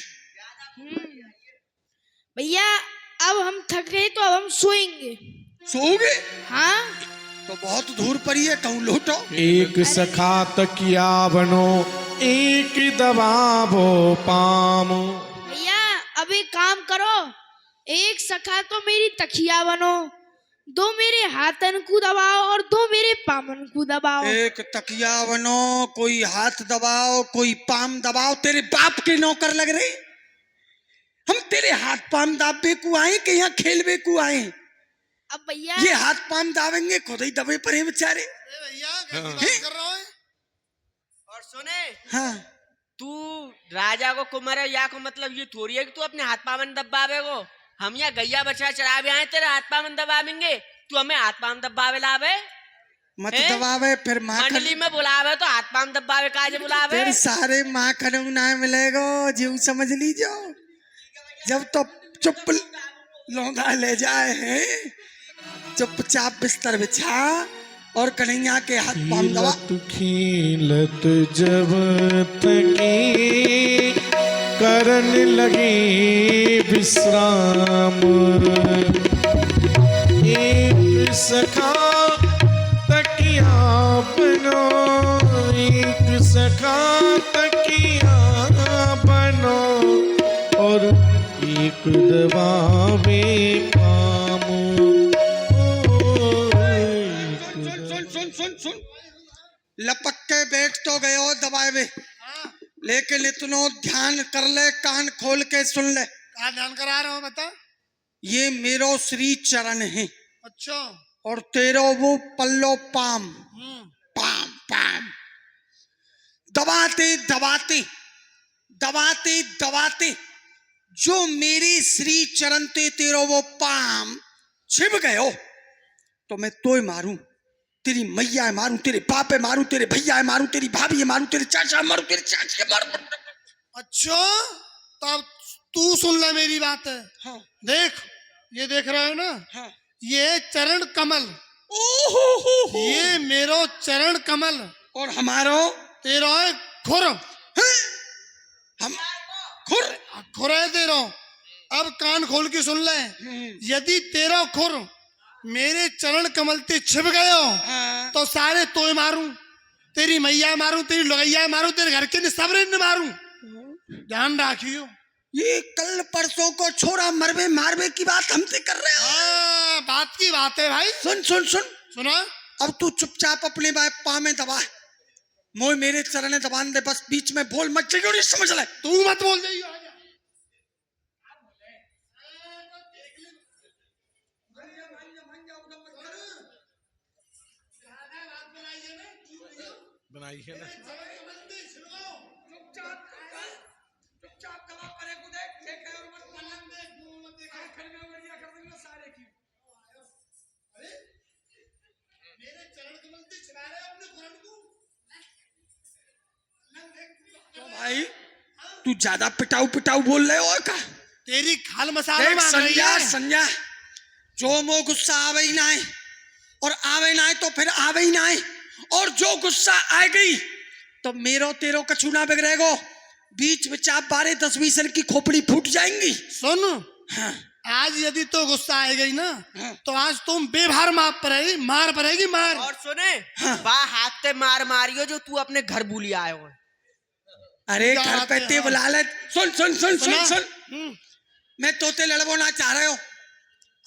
भैया अब हम थक गए तो अब हम सोएंगे।
सोओगे?
हाँ
तो बहुत दूर पड़ी है, कहूँ लौटो।
एक सखा तकिया बनो, एक दबावो पामो।
भैया अब एक काम करो, एक सखा तो मेरी तकिया बनो, दो मेरे हाथन को दबाओ और दो मेरे पामन को दबाओ।
एक तकिया बनो, कोई हाथ दबाओ, कोई पाम दबाओ। तेरे बाप के नौकर लग रहे हम? तेरे हाथ पाम दाबे को आए कि यहाँ खेलवे को आए?
अब भैया
ये हाथ पाम दावेंगे, खुद ही दबे पर हैं बेचारे।
और सुने,
हाँ,
तू राजा को कुमार या को मतलब ये थोड़ी है कि तू अपने हाथ पावन दबावे को। हम यहाँ गैया बछड़ा चरावे आए, तेरे हाथ पावन दबावेंगे, तू हमें हाथ पावन दबावे लावे।
मत
हैं?
दबावे फिर माखन।
मंडली में बुलावे तो हाथ पावन दबावे काजे बुलावे।
फिर सारे माखन ना मिलेगो, जीव समझ लीजो। जब तो चुप लौंदा ले जाए हैं, चुपचाप बिस्तर बिछा और कन्हैया के हाथ पाम दबा।
खीलत जब तकी करन लगे विश्राम, एक सखा तकिया बनो, एक सखा तकिया बनो और एक दबावे पामो।
सुन लपक के बैठ तो गए हो दबाए में, लेकिन इतनो ध्यान कर ले, कान खोल के सुन ले।
क्या ध्यान करा रहे हो बता?
ये मेरो श्री चरण है
अच्छा।
और तेरो वो पल्लो पाम, पाम पाम। दबाते दबाते दबाते दबाते जो मेरे श्री चरण ते तेरो वो पाम छिप गए हो, तो मैं तोय मारूं, तेरी मैया है मारूं, तेरे बाप है मारूं, तेरे भैया है मारूं, तेरी भाभी है मारूं, तेरे चाचा है मारूं, तेरे चाची है मारूं।
अच्छा, तब तू सुन ले मेरी बात है।
हाँ
देख, ये देख रहे हो ना,
हाँ।
ये चरण कमल,
ओहो
ये मेरो चरण कमल
और हमारो
तेरा है खुर।
हैं? हम खुर
खुर है तेरा। अब कान खोल के सुन ले, यदि तेरा खुर मेरे चरण कमल ते छिप गए हो,
हाँ।
तो सारे तोय मारूं, तेरी मैया मारूं, तेरी लुगैया मारूं, तेरे घर के सबरे ने मारूं। ध्यान रखियो।
ये कल परसों को छोरा मरवे मारवे की बात हमसे कर रहे हो?
हाँ, बात की बात है भाई।
सुन सुन सुन,
सुना?
अब तू चुपचाप अपने पा में दबा, मोय मेरे चरण दबान दे, बस बीच में बोल मत, नहीं समझ ले।
तू मत बोल दे।
बनाई है ना।
तो भाई तू ज्यादा पिटाऊ पिटाऊ बोल रहे हो का?
तेरी खाल मसाला
देख
मांग रही
संज्ञा
है।
संज्ञा, जो मो गुस्सा आवे ही ना है और आवे ना है तो फिर आवे ही ना है, और जो गुस्सा आ गई तो मेरो तेरो कछु ना बिगड़ेगो, बीच में चाप 12-10-20 की खोपड़ी फूट जाएंगी।
सुन,
हाँ।
आज यदि तो गुस्सा आ गई ना तो आज तुम बेभार मार पड़ेगी मार।
और सुने बा हाथ पे मार मारियो जो तू अपने घर भूली आयो है।
अरे
क्या
घर
बात
पे
है,
ते
हाँ।
बुला ले। सुन सुन सुन सुन
सुना?
सुन मैं तोते लड़बो ना चाह रहे हो।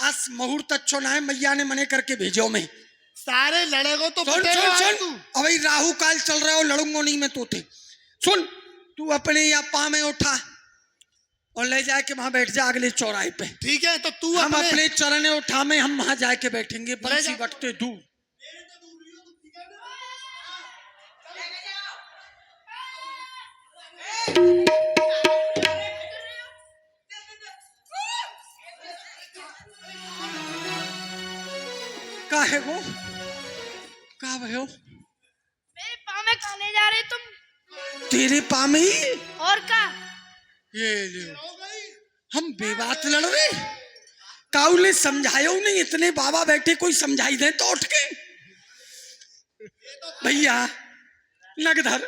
आज मुहूर्त अच्छो ना है, मैया ने मने करके भेजो मैं।
सारे लड़ेगो तो
सुन
पटेगा
सुन
आज
सुन
तू।
अभी राहु काल चल रहा हो, लड़ूंगा नहीं मैं तोते। सुन तू अपने या पा में उठा और ले जाके वहां बैठ जा अगले चौराहे पे।
ठीक है तो तू
हम अपने चरण उठा में हम वहां जाके बैठेंगे, बंसी
जा।
बटते दूर। का है वो का भयो?
मेरे पाँव में खाने जा रहे तुम।
तेरे पा में ही
और का
ये ले हम बेबात लड़ रहे। काऊ ने समझायो नहीं, इतने बाबा बैठे कोई समझाई दे तो उठ के। भैया नगधर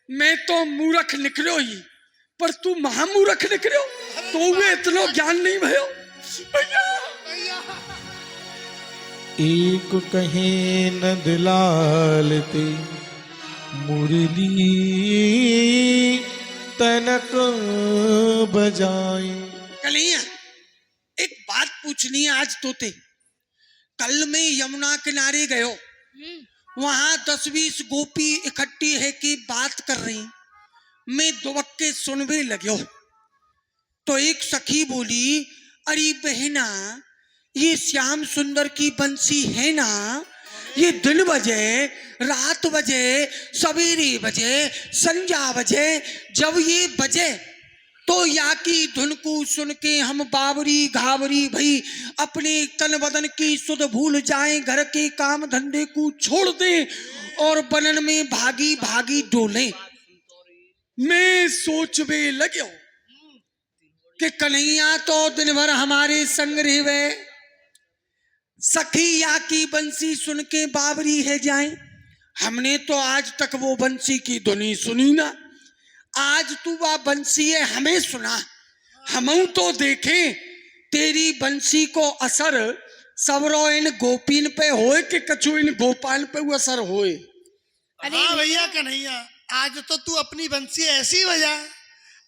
मैं तो मूर्ख निकलो ही, पर तू महामूर्ख निकलो तो वे इतना ज्ञान नहीं भयो। भैया
एक कहे नंद लाल ते मुरली तनक बजाए।
कन्हैया एक बात पूछनी है आज तोते। कल मैं यमुना किनारे गयो, वहां 10-20 गोपी इकट्ठी है कि बात कर रही। मैं दुबक के सुनने लग्यो तो एक सखी बोली, अरे बहना ये श्याम सुंदर की बंसी है ना, ये दिन बजे रात बजे सवेरे बजे संध्या बजे, जब ये बजे तो या की धुन को सुन के हम बावरी घावरी भई अपने तन बदन की सुध भूल जाएं, घर के काम धंधे को छोड़ दें और बनन में भागी भागी डोलें। मैं सोचने लग्यो कि कन्हैया तो दिन भर हमारे संग रहे, सखी या की बंसी सुन के बावरी है जाए। हमने तो आज तक वो बंसी की धुनी सुनी ना, आज तू वह बंसी है हमें सुना। हम तो देखें तेरी बंसी को असर सबरो इन गोपीन पे होए कि कछु इन गोपाल पे वो असर होए।
हाँ भैया कन्हैया, आज तो तू अपनी बंसी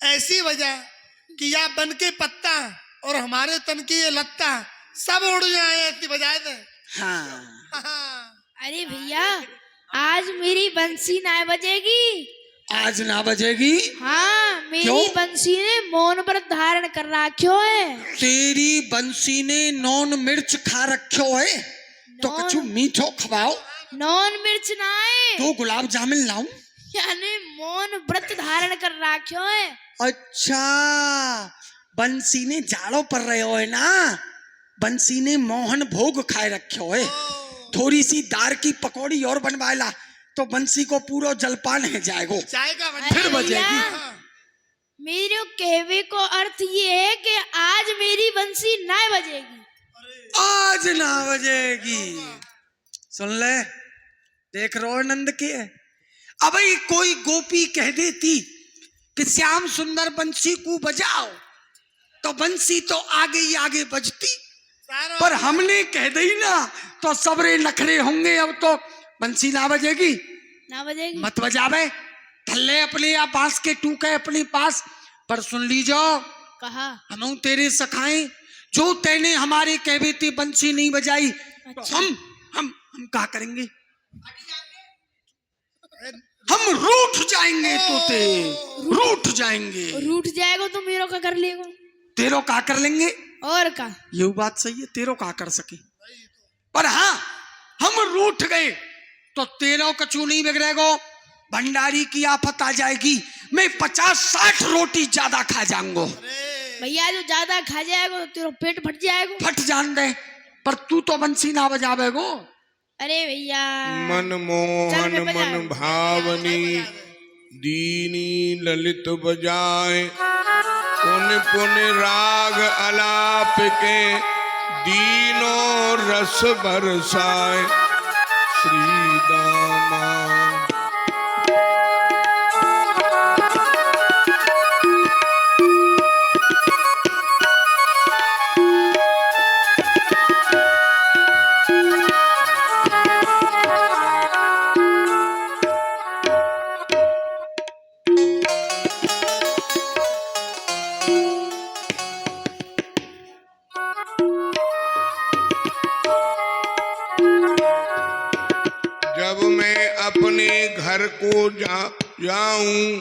ऐसी बजा कि या बन के पत्ता और हमारे तन की ये लत्ता सब उड़ जाए, ऐसी बजाए थे।
हाँ
अरे भैया आज मेरी बंसी ना बजेगी।
आज ना बजेगी?
हाँ मेरी
क्यों?
बंसी ने मौन व्रत धारण कर रखो है।
तेरी बंसी ने नॉन मिर्च खा रखो है तो
नॉन-
कछु मीठो खवाओ।
नॉन मिर्च ना है,
तो गुलाब जामुन लाऊं?
यानी मौन व्रत धारण कर रखो है।
अच्छा बंसी ने जाड़ो पर रहे हो है ना, बंसी ने मोहन भोग खाए रखे है। थोड़ी सी दार की पकौड़ी और बनवाला तो बंसी को पूरा जलपान है जाएगो।
जाएगा
फिर
अरे
बजेगी।
भैया, मेरे कहवे को अर्थ ये है कि आज मेरी बंसी ना बजेगी।
आज ना बजेगी। सुन ले, देख रो नंद के। अब कोई गोपी कह देती कि श्याम सुंदर बंसी को बजाओ तो बंसी तो आगे ही आगे बजती, पर हमने कह दी ना तो सबरे नखरे होंगे। अब तो बंसी ना बजेगी।
ना बजेगी
मत बजावे, थल्ले अपने या पास के टूके अपने पास। पर सुन लीजो,
कहा।
हम तेरे सखाए जो तेने हमारे कहवे थे बंसी नहीं बजाई तो
अच्छा।
हम क्या करेंगे? हम रूठ जाएंगे तोते, रूठ जाएंगे।
रूठ जाएगा तो मेरे का कर लेगा।
तेरो का कर लेंगे?
और का
ये बात सही है, तेरो का कर सके। पर हाँ हम रूठ गए तो तेरो कछु नहीं बिगड़ेगो। भंडारी की आफत आ जाएगी, मैं 50-60 रोटी ज्यादा खा जाऊंगा।
भैया जो ज्यादा खा जाएगा तो तेरा पेट फट जाएगा।
फट जान दे, पर तू तो बंसी ना बजावेगो।
अरे भैया
मन
चल
मोहन
मैं बजा-
मन भावनी दीनी ललित बजाए, पुन पुन राग अलाप के दीनो रस बरसाए श्री दामा। घर को जाऊं,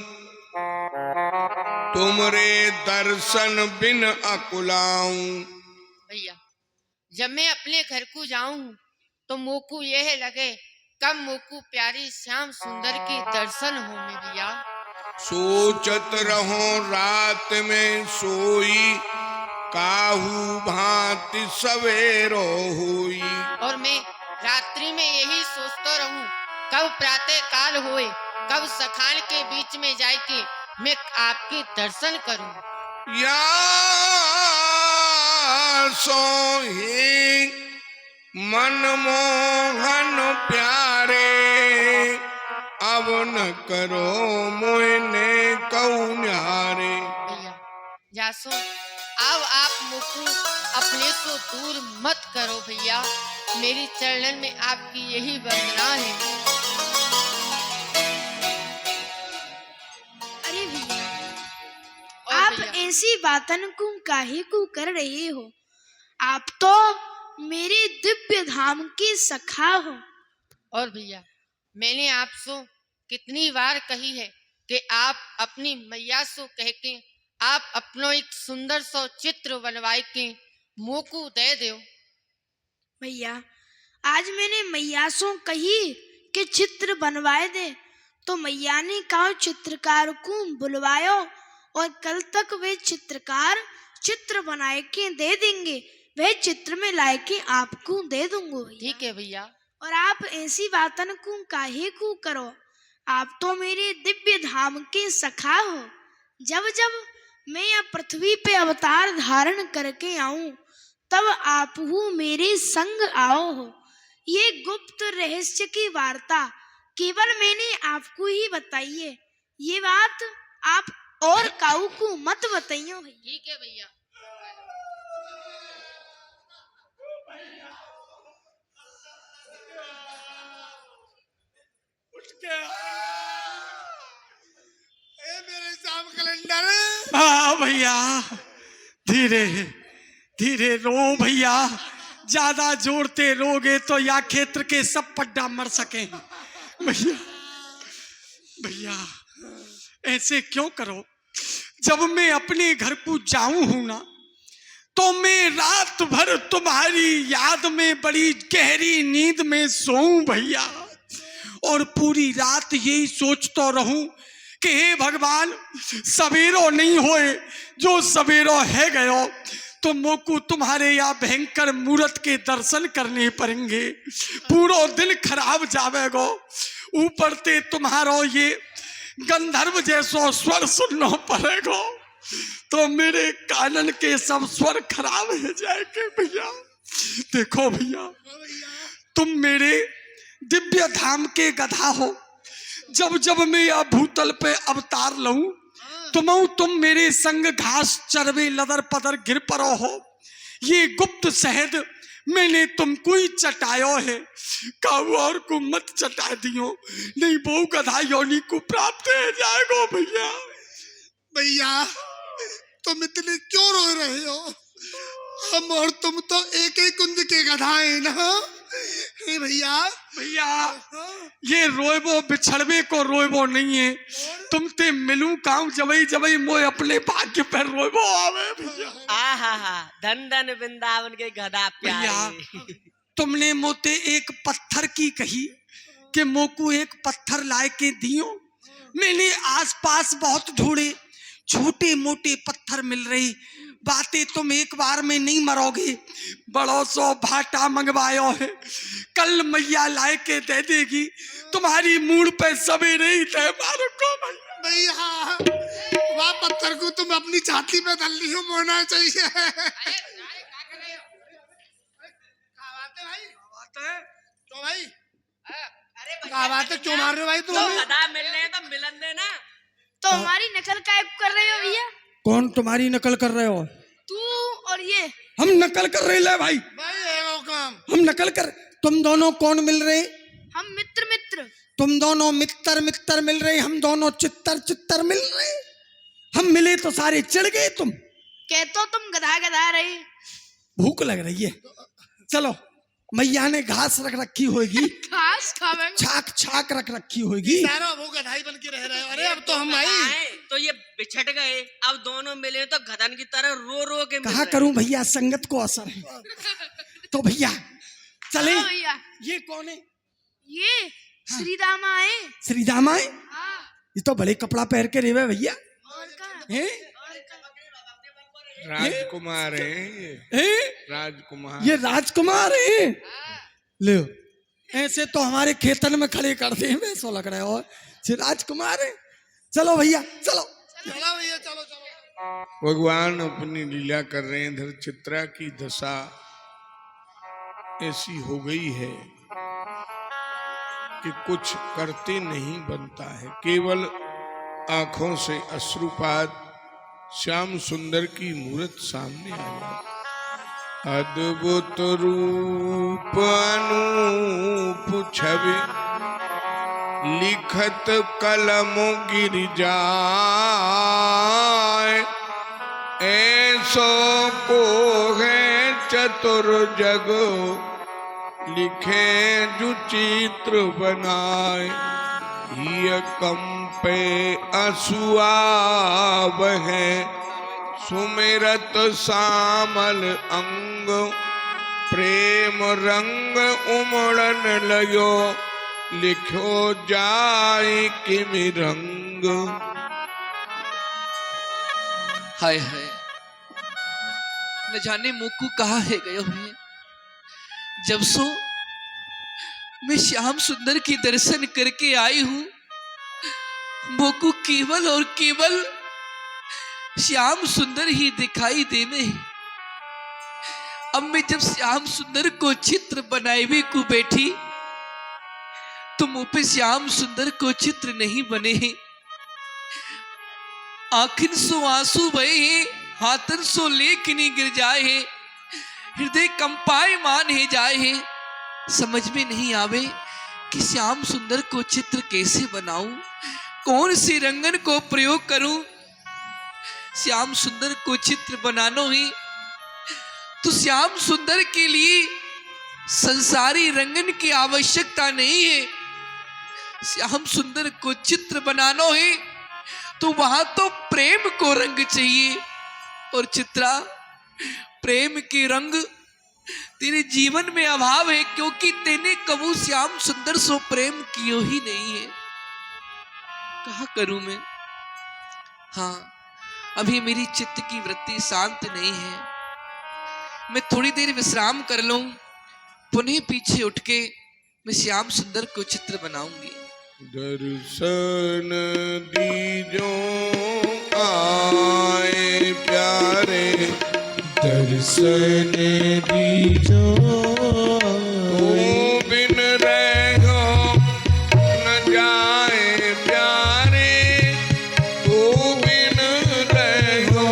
तुमरे दर्शन बिन अकुलाऊं।
भैया जब मैं अपने घर को जाऊं तो मोकू यह लगे कब मोकू प्यारी श्याम सुंदर के दर्शन हो में भैया।
सोचत रहो रात में सोई, काहू भांति सवेरो हुई।
और मैं रात्रि में यही सोचता रहूं कब प्रातः काल होए, कब सखान के बीच में जाए के मैं आपके दर्शन करूं।
या सोही मनमोहन प्यारे, अब न करो मोहने कौन्यारे।
भैया जासो अब आप मुझको अपने से दूर मत करो भैया, मेरी चरणन में आपकी यही वंदना है।
अरे भैया,
और
आप
भैया,
ऐसी बातन को काहे को कर रहे हो? आप तो मेरे दिव्य धाम की सखा हो।
और भैया मैंने आपसे कितनी बार कही है कि आप अपनी मैया से कह के आप अपनो एक सुंदर सा चित्र बनवाए के मोको दे दो।
भैया आज मैंने मैया से कही कि चित्र बनवाए दे, तो मैया ने कहा चित्रकार को बुलवायो और कल तक वे चित्रकार चित्र बनाए के दे देंगे, वह चित्र में लाए के आपको दे दूंगा भैया।
ठीक है भैया।
और आप ऐसी बातन को काहे को करो? आप तो मेरे दिव्य धाम के सखा हो। जब जब मैं यह पृथ्वी पे अवतार धारण करके आऊं तब आप हूँ मेरे संग आओ हो। ये गुप्त रहस्य की वार्ता केवल मैंने आपको ही बताई है, ये बात आप और काऊ को मत बताइयो भैया।
ठीक है भैया।
ए मेरे श्याम कैलेंडर,
हाँ भैया, धीरे धीरे रो भैया, ज्यादा जोरते रोगे तो या क्षेत्र के सब पड्डा मर सके। भैया भैया ऐसे क्यों करो? जब मैं अपने घर को जाऊं हूं ना तो मैं रात भर तुम्हारी याद में बड़ी गहरी नींद में सोऊं भैया, और पूरी रात यही सोचता रहूं कि हे भगवान सवेरो नहीं होए, जो सवेरो है गयो तो मोकू तुम्हारे यहाँ भयंकर मूर्त के दर्शन करने पड़ेंगे, पूरा दिन खराब जावेगो, ऊपर ते तुम्हारो ये गंधर्व जैसो स्वर सुनना पड़ेगा, तो मेरे कानन के सब स्वर खराब हो जाएंगे भैया। देखो भैया तुम मेरे दिव्य धाम के गधा हो, जब जब मैं यह भूतल पे अवतार लऊं तुम मेरे संग घास चरवे लदर पदर गिर पड़ो हो। ये गुप्त शहद मैंने तुमको ही चटायो है, काऊ और को मत चटा दियो, नहीं बहु गधा योनि को प्राप्त हो जाएगो भैया।
भैया तुम इतने क्यों रो रहे हो? हम और तुम तो एक ही कुंज के गधाए ना। हे भैया
भैया ये रोएबो बिछड़वे को रोएबो नहीं है, तुम ते मिलूं काऊ जबई जबई मोए अपने भाग्य पर रोएबो आवे भैया।
आहा धन धन वृंदावन के गधा
भैया
प्यारे।
तुमने मोते एक पत्थर की कही कि मोकू एक पत्थर लाए के दियो, मैंने आसपास बहुत ढूंढे, छोटे मोटे पत्थर मिल रहे, बातें तुम एक बार में नहीं मरोगे, बड़ो सो भाटा मंगवायो है, कल मैया लाए के दे देगी, तुम्हारी मूड पे सवेरे ही तय मारो को
भैया। वह पत्थर को तुम अपनी छाती पे धल लियो, मोड़ना चाहिए। तो भाई क्या बात है, क्यों मार रहे हो भाई तुम?
तो गधा मिल रहे हैं तो मिलन देना।
तो हमारी नकल काय कर रहे हो भैया?
कौन तुम्हारी नकल कर रहे हो?
तू और ये।
हम नकल कर रहे ले भाई,
काम
हम नकल कर। तुम दोनों कौन मिल रहे?
हम मित्र मित्र।
तुम दोनों मित्र मित्र मिल रहे, हम दोनों चित्तर चित्तर मिल रहे। हम मिले तो सारे चिढ़ गए। तुम
कह तो तुम गधा गधा रहे।
भूख लग रही है, चलो मैया ने घास रख रखी होगी,
घास घास खावेंगे।
छाक छाक रख रखी होगी।
सारा वो गधाई बन के रह रहे हो। अरे अब तो हम भाई
आए तो ये बिछट गए, अब दोनों मिले तो गधन की तरह रो रो के मिल
कहा
रहे।
करूं भैया, संगत को असर है। तो भैया चले।
हाँ भैया,
ये कौन है?
ये श्री रामा है।
श्री रामा है?
हाँ,
ये तो बड़े कपड़ा पहन के रेवे भैया
और का
हैं?
राजकुमार हैं ये,
हैं?
राजकुमार।
ये राजकुमार है। ले ऐसे तो हमारे खेतन में खड़े कर दे, वैसा लग रहा है। और ये राजकुमार है। चलो भैया चलो।
चलो भैया चलो चलो।
भगवान अपनी लीला कर रहे हैं। इधर चित्रा की दशा ऐसी हो गई है कि कुछ करते नहीं बनता है, केवल आंखों से अश्रुपात श्याम सुंदर की मूर्त सामने आया। अद्भुत रूप अनूप छवि लिखत कलम गिर जाए, ऐसो को है चतुर जग लिखे जो चित्र बनाए। हिय कंपे असुआव है सुमिरत सामल अंग, प्रेम रंग उमड़न लयो लिखो जाय किमि रंग।
हाय हाय, न जाने मोकू कहाँ है गए हुए। जब सो मैं श्याम सुंदर की दर्शन करके आई हूं, मोकू केवल और केवल श्याम सुंदर ही दिखाई देवे। अब मैं जब श्याम सुंदर को चित्र बनाए को बैठी तो मुंह पे श्याम सुंदर को चित्र नहीं बने हैं। आखिर सो आंसू बहे हैं, हाथन सो लेखनी गिर जाए हैं, हृदय कंपाए मान है जाए हैं। समझ में नहीं आवे कि श्याम सुंदर को चित्र कैसे बनाऊं, कौन सी रंगन को प्रयोग करूं। श्याम सुंदर को चित्र बनाना ही तो श्याम सुंदर के लिए संसारी रंगन की आवश्यकता नहीं है। श्याम सुंदर को चित्र बनाना है तो वहां तो प्रेम को रंग चाहिए। और चित्रा, प्रेम के रंग तेरे जीवन में अभाव है, क्योंकि तेने कबू श्याम सुंदर सो प्रेम कियो ही नहीं है। कहा करूं मैं? हाँ, अभी मेरी चित्त की वृत्ति शांत नहीं है। मैं थोड़ी देर विश्राम कर लूं, पुनः पीछे उठ के मैं श्याम सुंदर को चित्र बनाऊंगी।
दर्शन दीजो आए प्यारे,
दर्शन दीजो
तू बिन रहो न जाए प्यारे, तू बिन रहो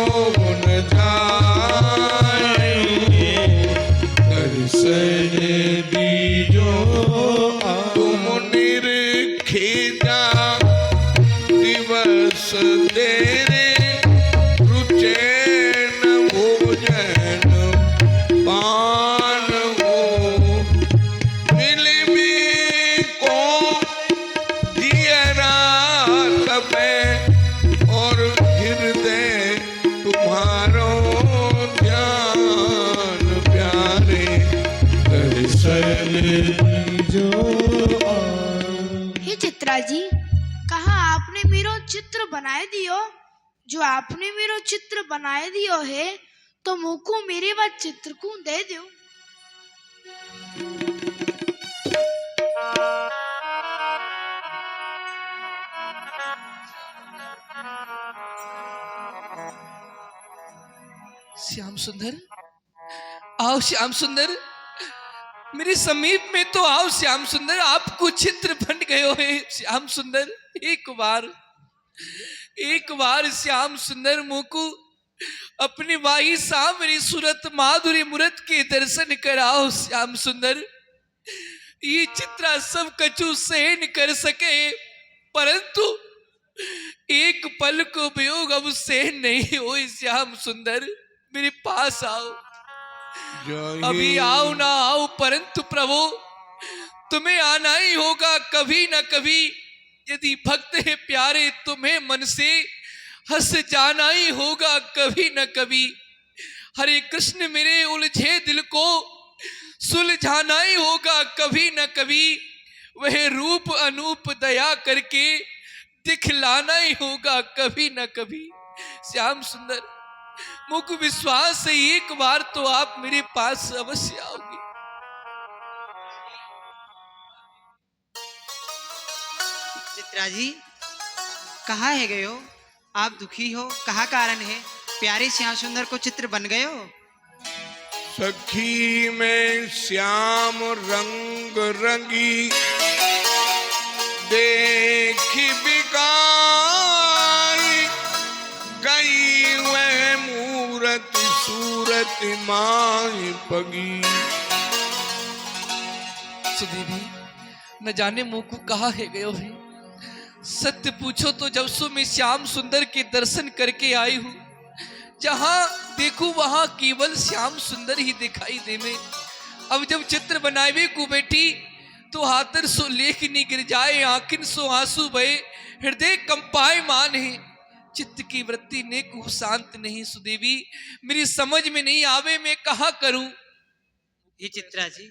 न जाए।
दर्शन दीजो
तुम निरखे जा दिवस तेरे, रुचे न भोजन पान हो। मिलवी को दियरा तपे और हृदय तुम्हारो ध्यान प्यारे।
दर्शन दीजो
हे चित्रा जी, कहा आपने मेरो चित्र बनाए दियो। जो आपने मेरो चित्र बनाए दियो है तो मुझको मेरे बाद चित्र को दे दो।
श्याम सुंदर, आओ श्याम सुंदर, मेरे समीप में तो आओ श्याम सुंदर। आपको चित्र बन गए हो श्याम सुंदर। एक बार श्याम सुंदर मुझको अपनी वाही सामरी सूरत माधुरी मूरत के दर्शन कराओ श्याम सुंदर। ये चित्रा सब कछु सहन कर सके, परंतु एक पल को वियोग अब सहन नहीं हो। श्याम सुंदर, मेरे पास आओ। अभी आओ ना आओ, परंतु प्रभु तुम्हें आना ही होगा कभी न कभी। यदि भक्त है प्यारे तुम्हें मन से, हंस जाना ही होगा कभी न कभी। हरे कृष्ण मेरे उलझे दिल को सुलझाना ही होगा कभी न कभी। वह रूप अनूप दया करके दिखलाना ही होगा कभी न कभी। श्याम सुंदर, मुझको विश्वास है एक बार तो आप मेरे पास अवश्य आओगे।
चित्रा जी, कहाँ है गए हो? आप दुखी हो, कहाँ कारण है? प्यारे श्याम सुंदर को चित्र बन गए हो?
सखी में श्याम रंग रंगी देखी बिकाई गई वह मूरत सूरत माई पगी।
सुदेवी, न जाने मुंह को कहा है गयो है। सत्य पूछो तो जब सो मैं श्याम सुंदर के दर्शन करके आई हूँ, जहां देखूं वहां केवल श्याम सुंदर ही दिखाई दे में। अब जब चित्र बनाए को बैठी तो हाथर सो लेख नहीं गिर जाए, आंखिन सो आंसू बहे, हृदय कंपाए मान है। चित्त की वृत्ति ने को शांत नहीं। सुदेवी, मेरी समझ में नहीं आवे मैं कहा करूं।
ये चित्रा जी,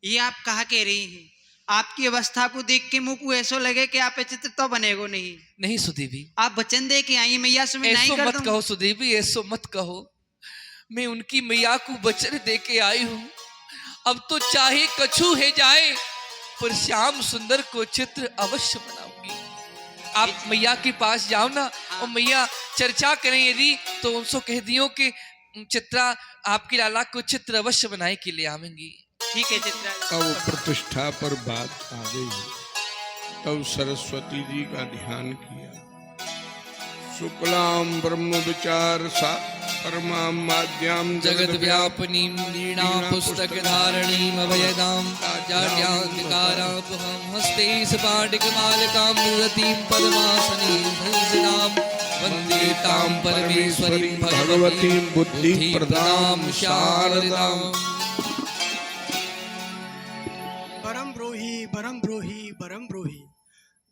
ये आप कहा कह रही हैं? आपकी अवस्था को देख के मुझ को ऐसा लगे कि आप ये चित्र तो बनेगो नहीं।
नहीं सुदेवी,
आप वचन दे के आई मैया से मैं नहीं
ऐसो
कर
मत
दूं।
कहो सुदेवी, ऐसो मत कहो। मैं उनकी मैया को वचन दे के आई हूँ। अब तो चाहे कछु है जाए, पर श्याम सुंदर को चित्र अवश्य बनाऊंगी। आप मैया के पास जाओ ना, और मैया चर्चा करें यदि तो उनसे कह दियो कि चित्रा आपकी लाला को चित्र अवश्य बनाए के लिए आवेंगी।
ठीक है चित्रा जी।
अब प्रतिष्ठा पर बात आ गई। तब सरस्वती जी का ध्यान किया। शुक्लाम ब्रह्म विचार सा परमाम माद्याम
जगत व्यापनीम लीणा पुस्तक धारणीम अभयदाम जाड्यांतिकारापहम हस्ते सपाटिक मालकाम रतीम पद्मासनीं संसिदाम वंदे ताम परमेश्वरीं
भगवतीं बुद्धि प्रदाम शारदाम।
परम ब्रोही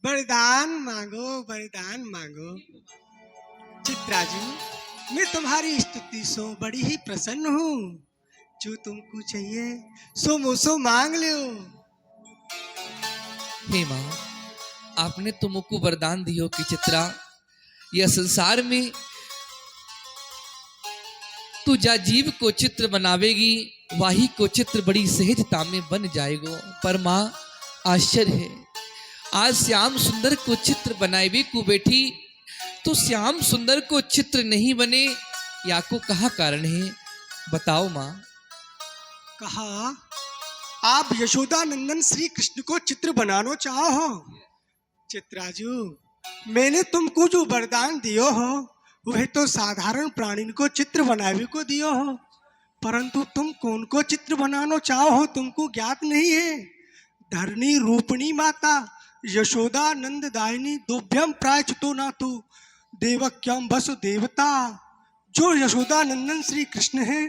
वरदान मांगो, वरदान मांगो। चित्रा जी, मैं तुम्हारी स्तुति सो बड़ी ही प्रसन्न हूँ। जो तुमको चाहिए सो मुझसे मांग लो।
हे माँ, आपने तो मुझको वरदान दियो कि चित्रा, यह संसार में तू जा जीव को चित्र बनावेगी, वाही को चित्र बड़ी सहजता में बन जाएगो। पर माँ, आश्चर्य है, आज श्याम सुंदर को चित्र बनाएवी को बैठी तो श्याम सुंदर को चित्र नहीं बने, या को कहा कारण है? बताओ माँ।
कहा आप यशोदा नंदन श्री कृष्ण को चित्र बनाना चाहो। चित्राजू, मैंने तुमको जो वरदान दियो हो वह तो साधारण प्राणी को चित्र बनावे को दियो हो, परंतु तुम कौन को चित्र बनाना चाहो तुमको ज्ञात नहीं है। धरणी रूपणी माता यशोदा नंद दायिनी दोभ्यम प्रायचितो नातु देवक्यम वसुदेवता। जो यशोदा नंदन श्री कृष्ण है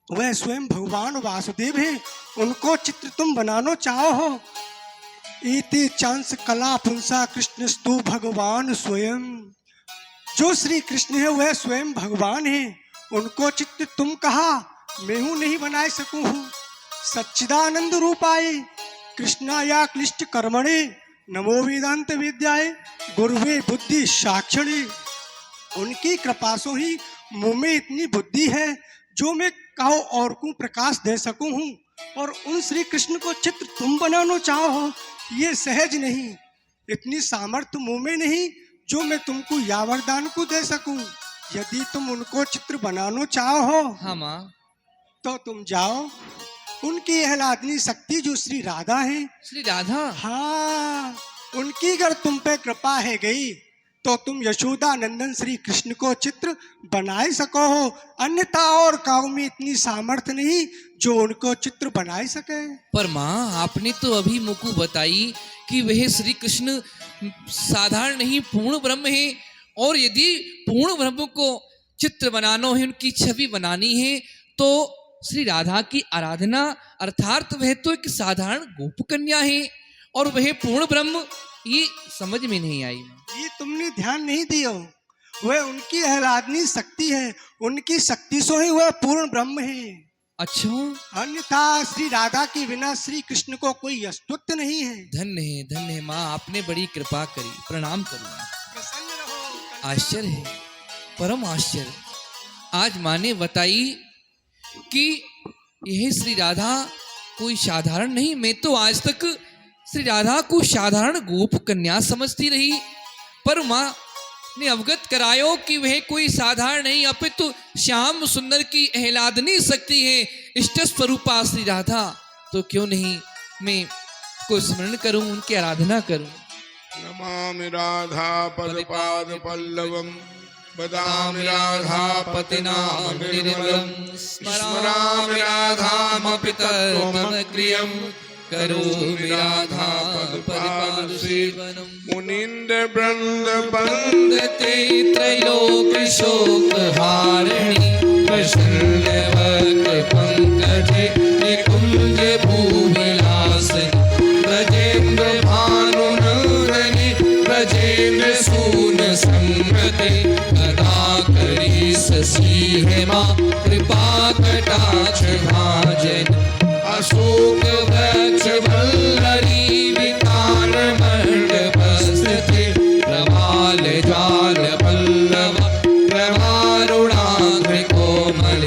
वह स्वयं भगवान वासुदेव है, उनको चित्र तुम बनाना चाहो। इति चांस कला पुंसा कृष्णस्तु भगवान स्वयं। जो श्री कृष्ण है वह स्वयं भगवान है, उनको चित्र तुम कहा मैं हूं नहीं बना सकूं हूं। सच्चिदानंद रूपाय कृष्णाया क्लिष्ट कर्मणे नमो वेदांत विद्याय गुरुवे बुद्धि साक्षणे। उनकी कृपा से ही मुँह में इतनी बुद्धि है जो मैं कहो और को प्रकाश दे सकूं हूँ, और उन श्री कृष्ण को चित्र तुम बनाना चाहो ये सहज नहीं। इतनी सामर्थ्य मुँह में नहीं जो मैं तुमको या वरदान को दे सकूं। यदि तुम उनको चित्र बनाना चाहो
हाँ माँ,
तो तुम जाओ। उनकी आह्लादनी शक्ति जो श्री राधा है,
श्री राधा,
हाँ, उनकी अगर तुम पे कृपा है गई तो तुम यशोदा नंदन श्री कृष्ण को चित्र बनाए सको हो। अन्यथा और काऊ में इतनी सामर्थ्य नहीं जो उनको चित्र बनाए सके।
पर माँ, आपने तो अभी मुझको बताई कि वह श्री कृष्ण साधारण नहीं पूर्ण ब्रह्म है, और यदि पूर्ण ब्रह्म को चित्र बनाना है, उनकी छवि बनानी है, तो श्री राधा की आराधना अर्थात वह तो एक साधारण गोप कन्या है और वह पूर्ण ब्रह्म, ये समझ में नहीं आई।
ये तुमने ध्यान नहीं दियो, वह उनकी आह्लादनी शक्ति है, उनकी शक्ति से ही वह पूर्ण ब्रह्म है।
अच्छा,
अन्यथा श्री राधा के बिना श्री कृष्ण को कोई अस्तित्व नहीं है।
धन्य है माँ, आपने बड़ी कृपा करी, प्रणाम करूंगा।
प्रसन्न रहो।
आश्चर्य है, परम आश्चर्य। आज माँ ने बताई कि यह श्री राधा कोई साधारण नहीं। मैं तो आज तक श्री राधा को साधारण गोप कन्या समझती रही, पर माँ ने अवगत करायो कि वह कोई साधारण नहीं, अपितु श्याम सुंदर की आह्लादनी शक्ति है, इष्ट स्वरूपा श्री राधा। तो क्यों नहीं मैं को स्मरण करूं, उनकी आराधना करूं।
नमामि राधा पद पल्लवम वदामि राधा
पतिनाम निर्मलम् स्मरामि राधामपि तत्त्वमग्र्यम् करोमि राधा पद सेवनम्
मुनीन्द्र वृंद
वन्दते त्रैलोक शोक हारिणी प्रसन्न वक्र पंकजे निकुंज भूविलासिनी ब्रजेन्द्र भानुनंदनी ब्रजेन्द्र सून संगते कदा करी ससी है माँ कृपा कटाक्ष भाजन अशोक वृक्ष वल्लरी वितान मंडपस्थे प्रभाल जाल पल्लव प्रभारुणाग्र कोमल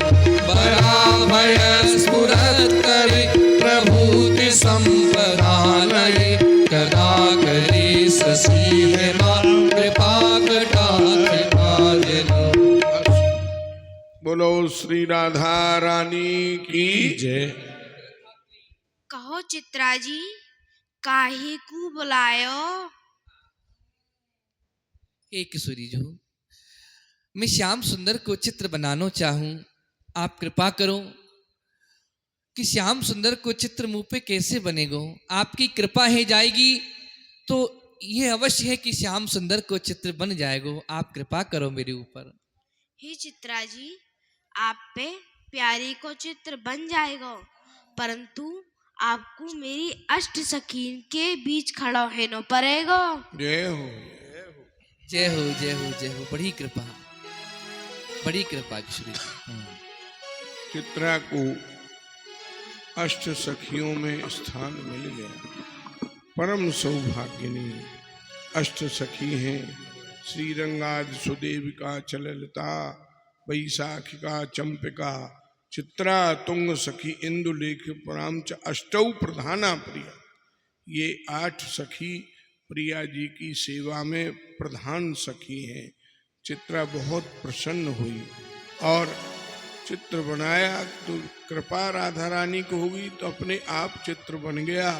बराभय स्फुरत् करे प्रभूति संपदालये कदा करे ससी है माँ कृपा कटाक्ष भाजन।
बोलो श्री राधा रानी की जय।
कहो चित्रा जी, काहे को बुलायो?
हे किशोरी जो, मैं श्याम सुंदर को चित्र बनाना चाहूं, आप कृपा करो कि श्याम सुंदर को चित्र मुंह पे कैसे बनेगा। आपकी कृपा है जाएगी तो ये अवश्य है कि श्याम सुंदर को चित्र बन जाएगा। आप कृपा करो मेरे ऊपर।
हे चित्रा जी, आप पे प्यारी को चित्र बन जाएगा, परंतु आपको मेरी अष्ट सखीन के बीच खड़ा होना पड़ेगा।
जय हो
जय हो जय हो जय हो, बड़ी कृपा किशोरी।
चित्रा को अष्ट सखियों में स्थान मिल गया। परम सौभाग्यनी अष्ट सखी हैं। श्रीरंगाद सुदेविका चललता वैशाखिका चंपिका चित्रा तुंग सखी इंदुलेख पराम च अष्टौ प्रधाना प्रिया। ये 8 सखी प्रिया जी की सेवा में प्रधान सखी हैं। चित्रा बहुत प्रसन्न हुई और चित्र बनाया तो कृपा राधा रानी को हुई तो अपने आप चित्र बन गया।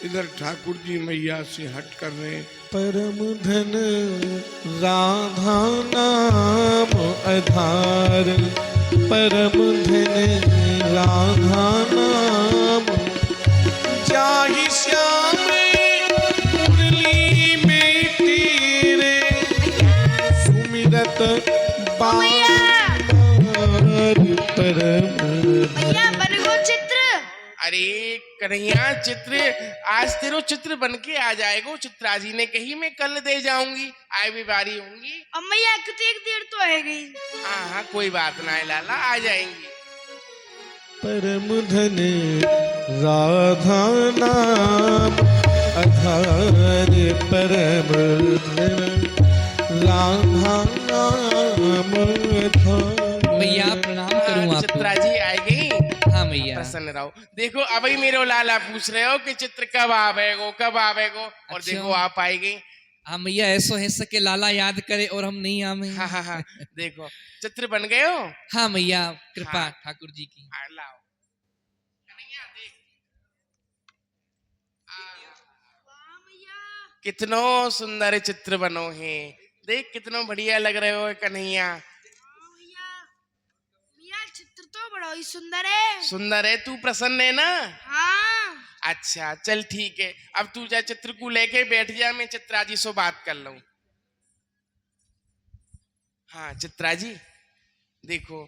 इधर ठाकुर जी मैया से हट कर रहे।
परम धन राधा नाम आधार, परम धन राधा नाम जाहि श्याम मुरली में तेरे सुमिरत बार परम
भैया बन गो चित्र।
अरे कन्हैया, चित्र आज तेरो चित्र बन के आ जाएगा। चित्रा जी ने कही मैं कल दे जाऊंगी, आए भी बारी होंगी।
अम्मैया कितनी देर तो है गई।
हाँ कोई बात ना है लाला, आ जाएंगी।
परम धन राधा नाम आधार, परम धन राधा नाम आधार।
मैया प्रणाम करूं आपको।
चित्रा जी आएगी।
हाँ मैया
प्रसन्न रहो। देखो अभी मेरे लाला पूछ रहे हो कि चित्र कब आवेगो कब आवेगो, और
अच्छा।
देखो आप आएगी।
हाँ मैया, ऐसो है सके लाला याद करे और हम नहीं आवे।
हाँ देखो चित्र बन गए हो।
हाँ मैया, कृपा
हाँ।
ठाकुर जी की।
लाओ कन्हैया, देख कितनो सुंदर चित्र बनो है। देख कितनो बढ़िया लग रहे हो कन्हैया।
भैया चित्र तो बड़ा ही सुंदर है।
सुंदर है, तू प्रसन्न है ना?
हाँ।
अच्छा चल ठीक है, अब तू जा चित्र को लेके बैठ जा, मैं चित्रा जी से बात कर लूं। हाँ चित्रा जी देखो,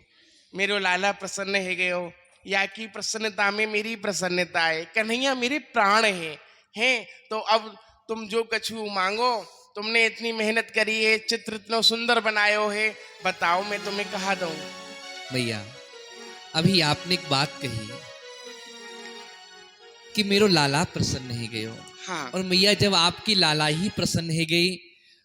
मेरो लाला प्रसन्न है गए हो या की प्रसन्नता में मेरी प्रसन्नता है। कन्हैया मेरे प्राण हैं। तो अब तुम जो कछु मांगो, तुमने इतनी मेहनत करी है, चित्र इतना सुंदर बनायो है, बताओ मैं तुम्हें कहा दूं।
भैया अभी आपने एक बात कही कि मेरो लाला प्रसन्न है गयो,
हाँ
और मैया जब आपकी लाला ही प्रसन्न है गई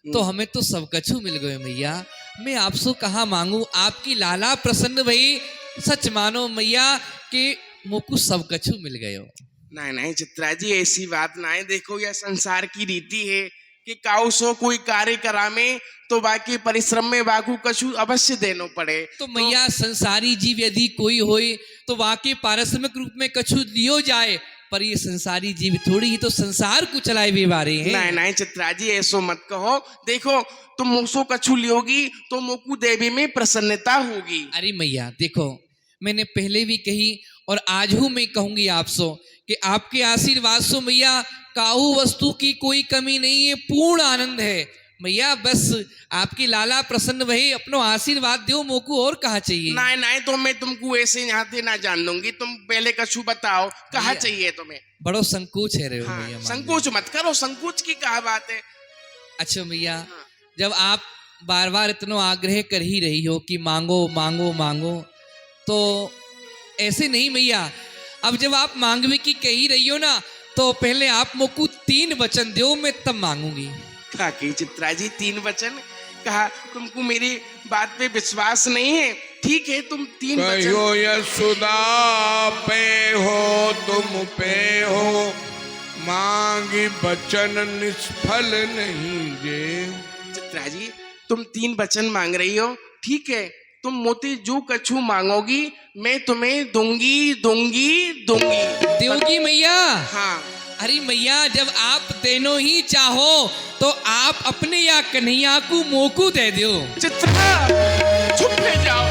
तो हमें तो सब कछु मिल गए मैया। मैं आपसे कहाँ मांगू, आपकी लाला प्रसन्न भई, सच मानो मैया कि मोकू सब कछु मिल गयो।
नहीं नहीं चित्रा जी, ऐसी बात ना है। देखो यह संसार की रीति है कि काउ सो कोई कार्य करामे तो बाकी परिश्रम में बाकू कछु अवश्य देनो पड़े।
तो मैया संसारी जीव यदि कोई होए तो वाकई पारिश्रमिक रूप में कछु दियो जाए, पर ये संसारी जीव थोड़ी ही तो संसार को चलाए भी बारे हैं।
नहीं नहीं चित्रा जी, ऐसो मत कहो। देखो तुम मुझसे कछु लियोगी तो मोकू देवी में प्रसन्नता होगी।
अरे मैया देखो, मैंने पहले भी कही और आज हूँ मैं कहूंगी आपसे कि आपके आशीर्वाद से मैया काहू वस्तु की कोई कमी नहीं है, पूर्ण आनंद है मैया। बस आपकी लाला प्रसन्न भई, अपनो आशीर्वाद दो मोकू, और कहा चाहिए।
नहीं नहीं, तो मैं तुमको ऐसे यहाँ से ना जान दूंगी। तुम पहले कछु बताओ, कहा
भैया,
चाहिए तुम्हें?
बड़ो संकोच है रहे हो
हाँ,
मैया।
संकोच मत करो, संकोच की कहा बात है।
अच्छा मैया,
हाँ।
जब आप बार बार इतना आग्रह कर ही रही हो कि मांगो मांगो मांगो, तो ऐसे नहीं मैया। अब जब आप मांगवे की कह ही रही हो ना, तो पहले आप मोकू 3 वचन दो, मैं तब मांगूंगी।
कहा कि चित्रा जी 3 वचन कहा, तुमको मेरी बात पे विश्वास नहीं है? ठीक है, तुम 3 वचन।
कहो यशोदा पे हो तुम पे हो, मांगी बचन निष्फल नहीं जे।
चित्रा जी तुम 3 वचन मांग रही हो, ठीक है। तुम मोती जो कछु मांगोगी मैं तुम्हें दूंगी दूंगी दूंगी।
दोगी मैया?
हाँ।
अरे मैया, जब आप देनो ही चाहो तो आप अपने या कन्हैया को मोकू दे दो।
चित्रा चुप हो जाओ।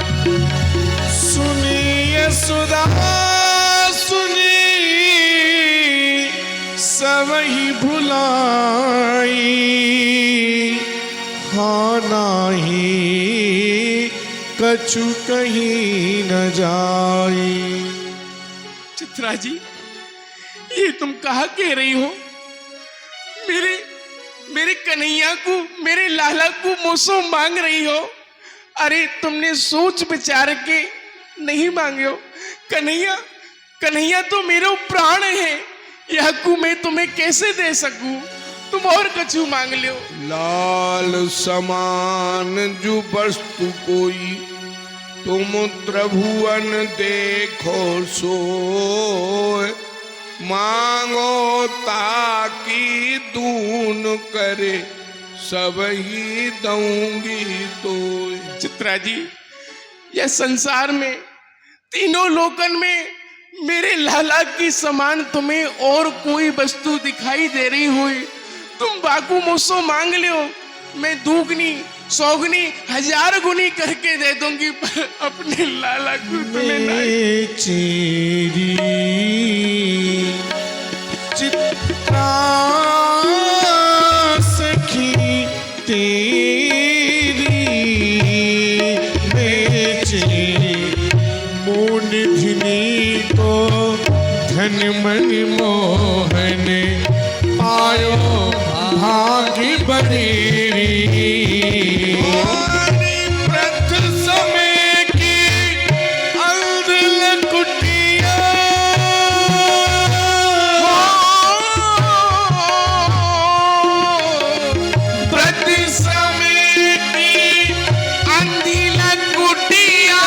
सुनिए सुधा सुनी सब ही भुलाई, हाँ नाही कछु कहीं न जाई।
चित्रा जी ये तुम कहा कह रही हो? मेरे कन्हैया को, मेरे लाला को मुझसे मांग रही हो? अरे तुमने सोच विचार के नहीं मांगे हो। कन्हैया तो मेरे प्राण है, यह को मैं तुम्हें कैसे दे सकूं? तुम और कछु मांग लो।
लाल समान जो वस्तु कोई, तुम त्रिभुवन देखो सोय, मांगो ताकि दून करे, सब ही दूंगी तो।
चित्रा जी यह संसार में तीनों लोकन में मेरे लाला की समान तुम्हें और कोई वस्तु दिखाई दे रही हुई, तुम बाकू मुझसे मांग लो, मैं दुगनी सौगनी 1000 गुनी करके दे दूंगी, पर अपने लाला को तुम्हें नहीं।
चेरी चित्रा सखी तेरी, बेचेरी मोन धनी को धन मन मोहन, पायो भागी बनेरी। व्रत समय की अंधल कुटिया,
व्रत समय की अंधिल कुटिया,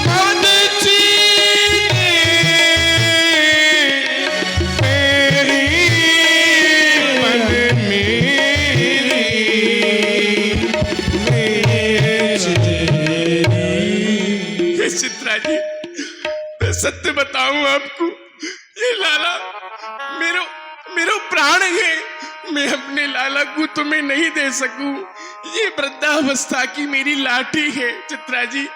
मद चीरे मेरी मन मेरी,
ये चित्रा जी मैं सत्य बताऊं आपको, ये लाला मेरो प्राण है। मैं अपने लाला को तुम्हें नहीं दे सकूं, ये वृद्धावस्था की मेरी लाठी है। चित्रा जी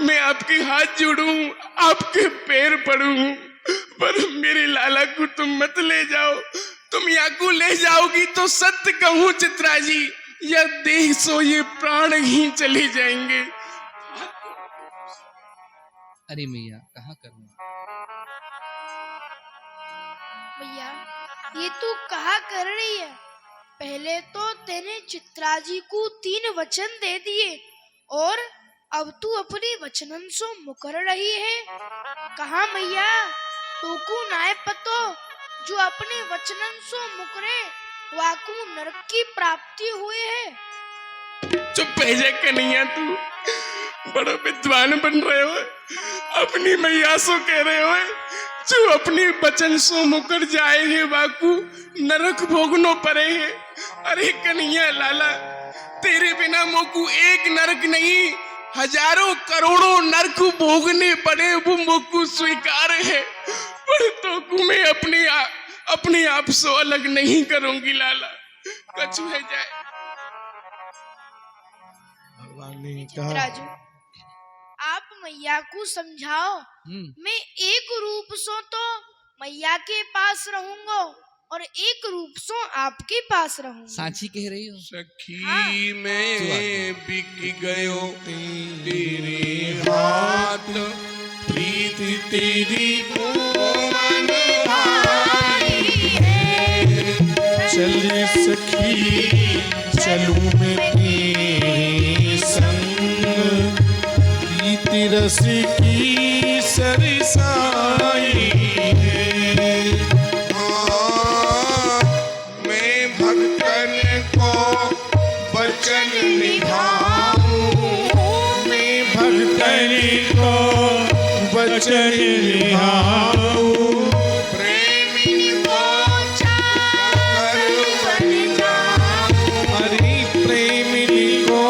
मैं आपके हाथ जोड़ूं, आपके पैर पड़ूं, पर मेरे लाला को तुम मत ले जाओ। तुम या को ले जाओगी तो सत्य कहूं चित्रा जी, यह देह सो ये प्राण ही चले जाएंगे।
अरे मैया कहाँ करूँ?
भैया ये तू कहा कर रही है? पहले तो तेने चित्रा जी को 3 वचन दे दिए और अब तू अपनी वचनन से मुकर रही है। कहा मैया तोकू नाय पतो जो अपने वचनन से मुकरे वाकू नरक की प्राप्ति हुई है।
चुप रह जा कन्हैया, तू बड़ा विद्वान बन रहे हो, अपनी मैया सो कह रहे हो जो अपनी बचन सो मुकर जाए है बाकू नरक भोगनो पड़े है। अरे कन्हैया लाला, तेरे बिना मोकू एक नरक नहीं हजारों करोड़ों नरक भोगने पड़े, वो मोकू स्वीकार है, पर तो मैं अपने आप से अलग नहीं करूंगी लाला, कछु है जाए।
भगवान ने
चित्रा जी आप मैया को समझाओ। मैं एक रूप सो तो मैया के पास रहूंगा और एक रूप सो आपके पास रहूंगा।
सांची कह रही हो?
सखी मैं बिक गयो तेरे हाथ, प्रीति तेरी मोहन भाई है।
चले सखी चलूं मैं तेरे संग, प्रीति रस की सरसाई है।
मैं भक्तन को वचन निभाऊं,
मैं भक्तन को वचन निभाऊं,
प्रेमी को चाकर बन जाऊं।
हरि प्रेमिनी को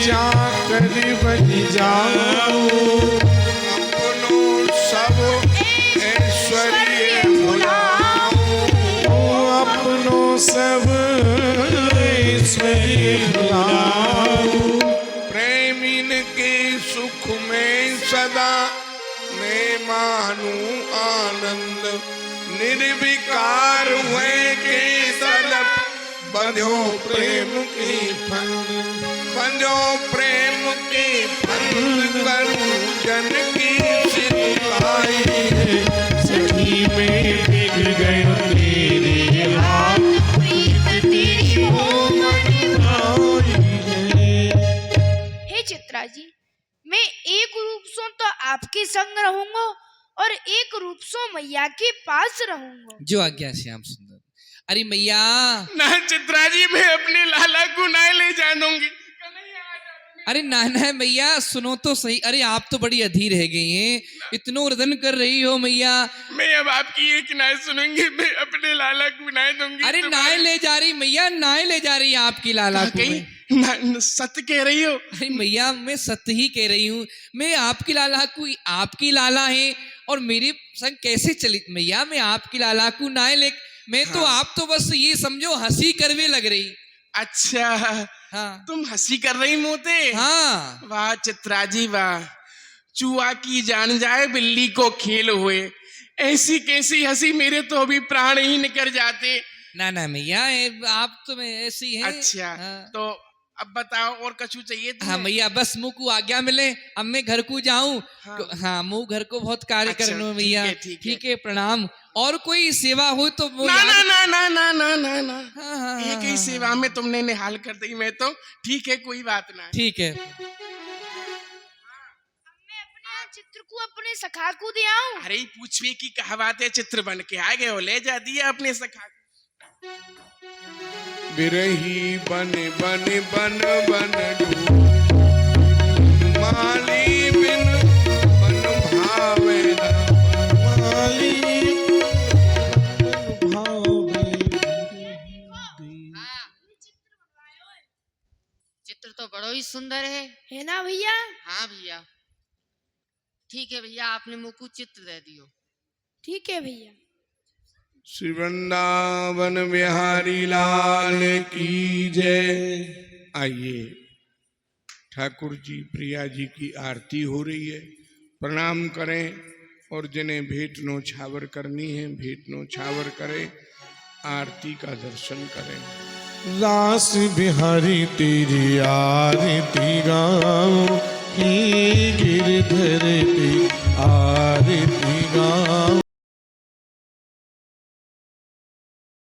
जाकर बन जाऊं,
अपनों सब ऐश्वर्य भुलाऊं,
अपनों सब ऐश्वर्य भुलाऊं।
प्रेमिन के सुख में सदा मैं मानूं आनंद, निर्विकार हुए के तलब बंधो प्रेम की फंद, बंधो प्रेम की फंद करूं जन की सिपाही है।
सखी में बिक गयो तेरे हाथ,
प्रीत तेरी मोहन
भाई है।
हे चित्रा जी मैं एक रूप सो तो आपके संग रहूंगा और एक रूप सो मैया के पास रहूंगा।
जो आज्ञा श्याम सुंदर। अरे मैया
ना चित्रा जी, मैं अपने लाला को ना ले जानूंगी।
अरे ना मैया सुनो तो सही। अरे आप तो बड़ी अधीर रह गई हैं, इतनो रुदन कर रही हो मैया।
मैं अब आपकी एक ना सुनूंगी, मैं अपने लाला को ना दूंगी।
अरे नाय ले जा रही मैया, नाय ले जा रही आपकी लाला को।
कहीं सत्य कह रही हो?
अरे मैया मैं सत्य ही कह रही हूँ। मैं आपकी लाला को, आपकी लाला है और मेरे संग कैसे चली मैया? मैं आपकी लाला को नाय ले, मैं तो आप तो बस ये समझो हंसी करवे लग रही।
अच्छा
हाँ
तुम हंसी कर रही मोते?
हाँ।
वाह चित्रा जी वाह, चूहा की जान जाए बिल्ली को खेल हुए, ऐसी कैसी हंसी, मेरे तो अभी प्राण ही निकल जाते।
ना मैया आप तो मैं ऐसी हैं।
अच्छा
हाँ।
तो अब बताओ और कछु चाहिए तुम्हें?
हाँ मैया बस मुँह को आज्ञा मिले, अब मैं घर को जाऊं। हाँ मुँह घर को बहुत कार्य
अच्छा,
करना मैया। ठीक है प्रणाम। और कोई सेवा हो तो वो
ना
याद-
ना ना ना ना ना ना ना
हाँ,
एक ही सेवा में तुमने निहाल कर दी, मैं तो ठीक है कोई बात ना।
ठीक है।
मैं अपने चित्र को अपने सखा को दे आऊं।
अरे पूछवे की कहा बात है, चित्र बन के आ गए हो, ले जा दिया अपने सखा।
बिरही बन बन बन बन माली बिन बन भावे न माली
चित्र तो बड़ा ही सुंदर है
ना भैया?
हाँ भैया। ठीक है भैया, आपने मुझको चित्र दे दियो।
ठीक है भैया।
श्री वृंदावन बिहारी लाल की जय। आइए ठाकुर जी प्रिया जी की आरती हो रही है, प्रणाम करें और जिन्हें भेंट न्योछावर करनी है भेंट न्योछावर करें, आरती का दर्शन करें।
रास बिहारी तेरी आरती गाऊं,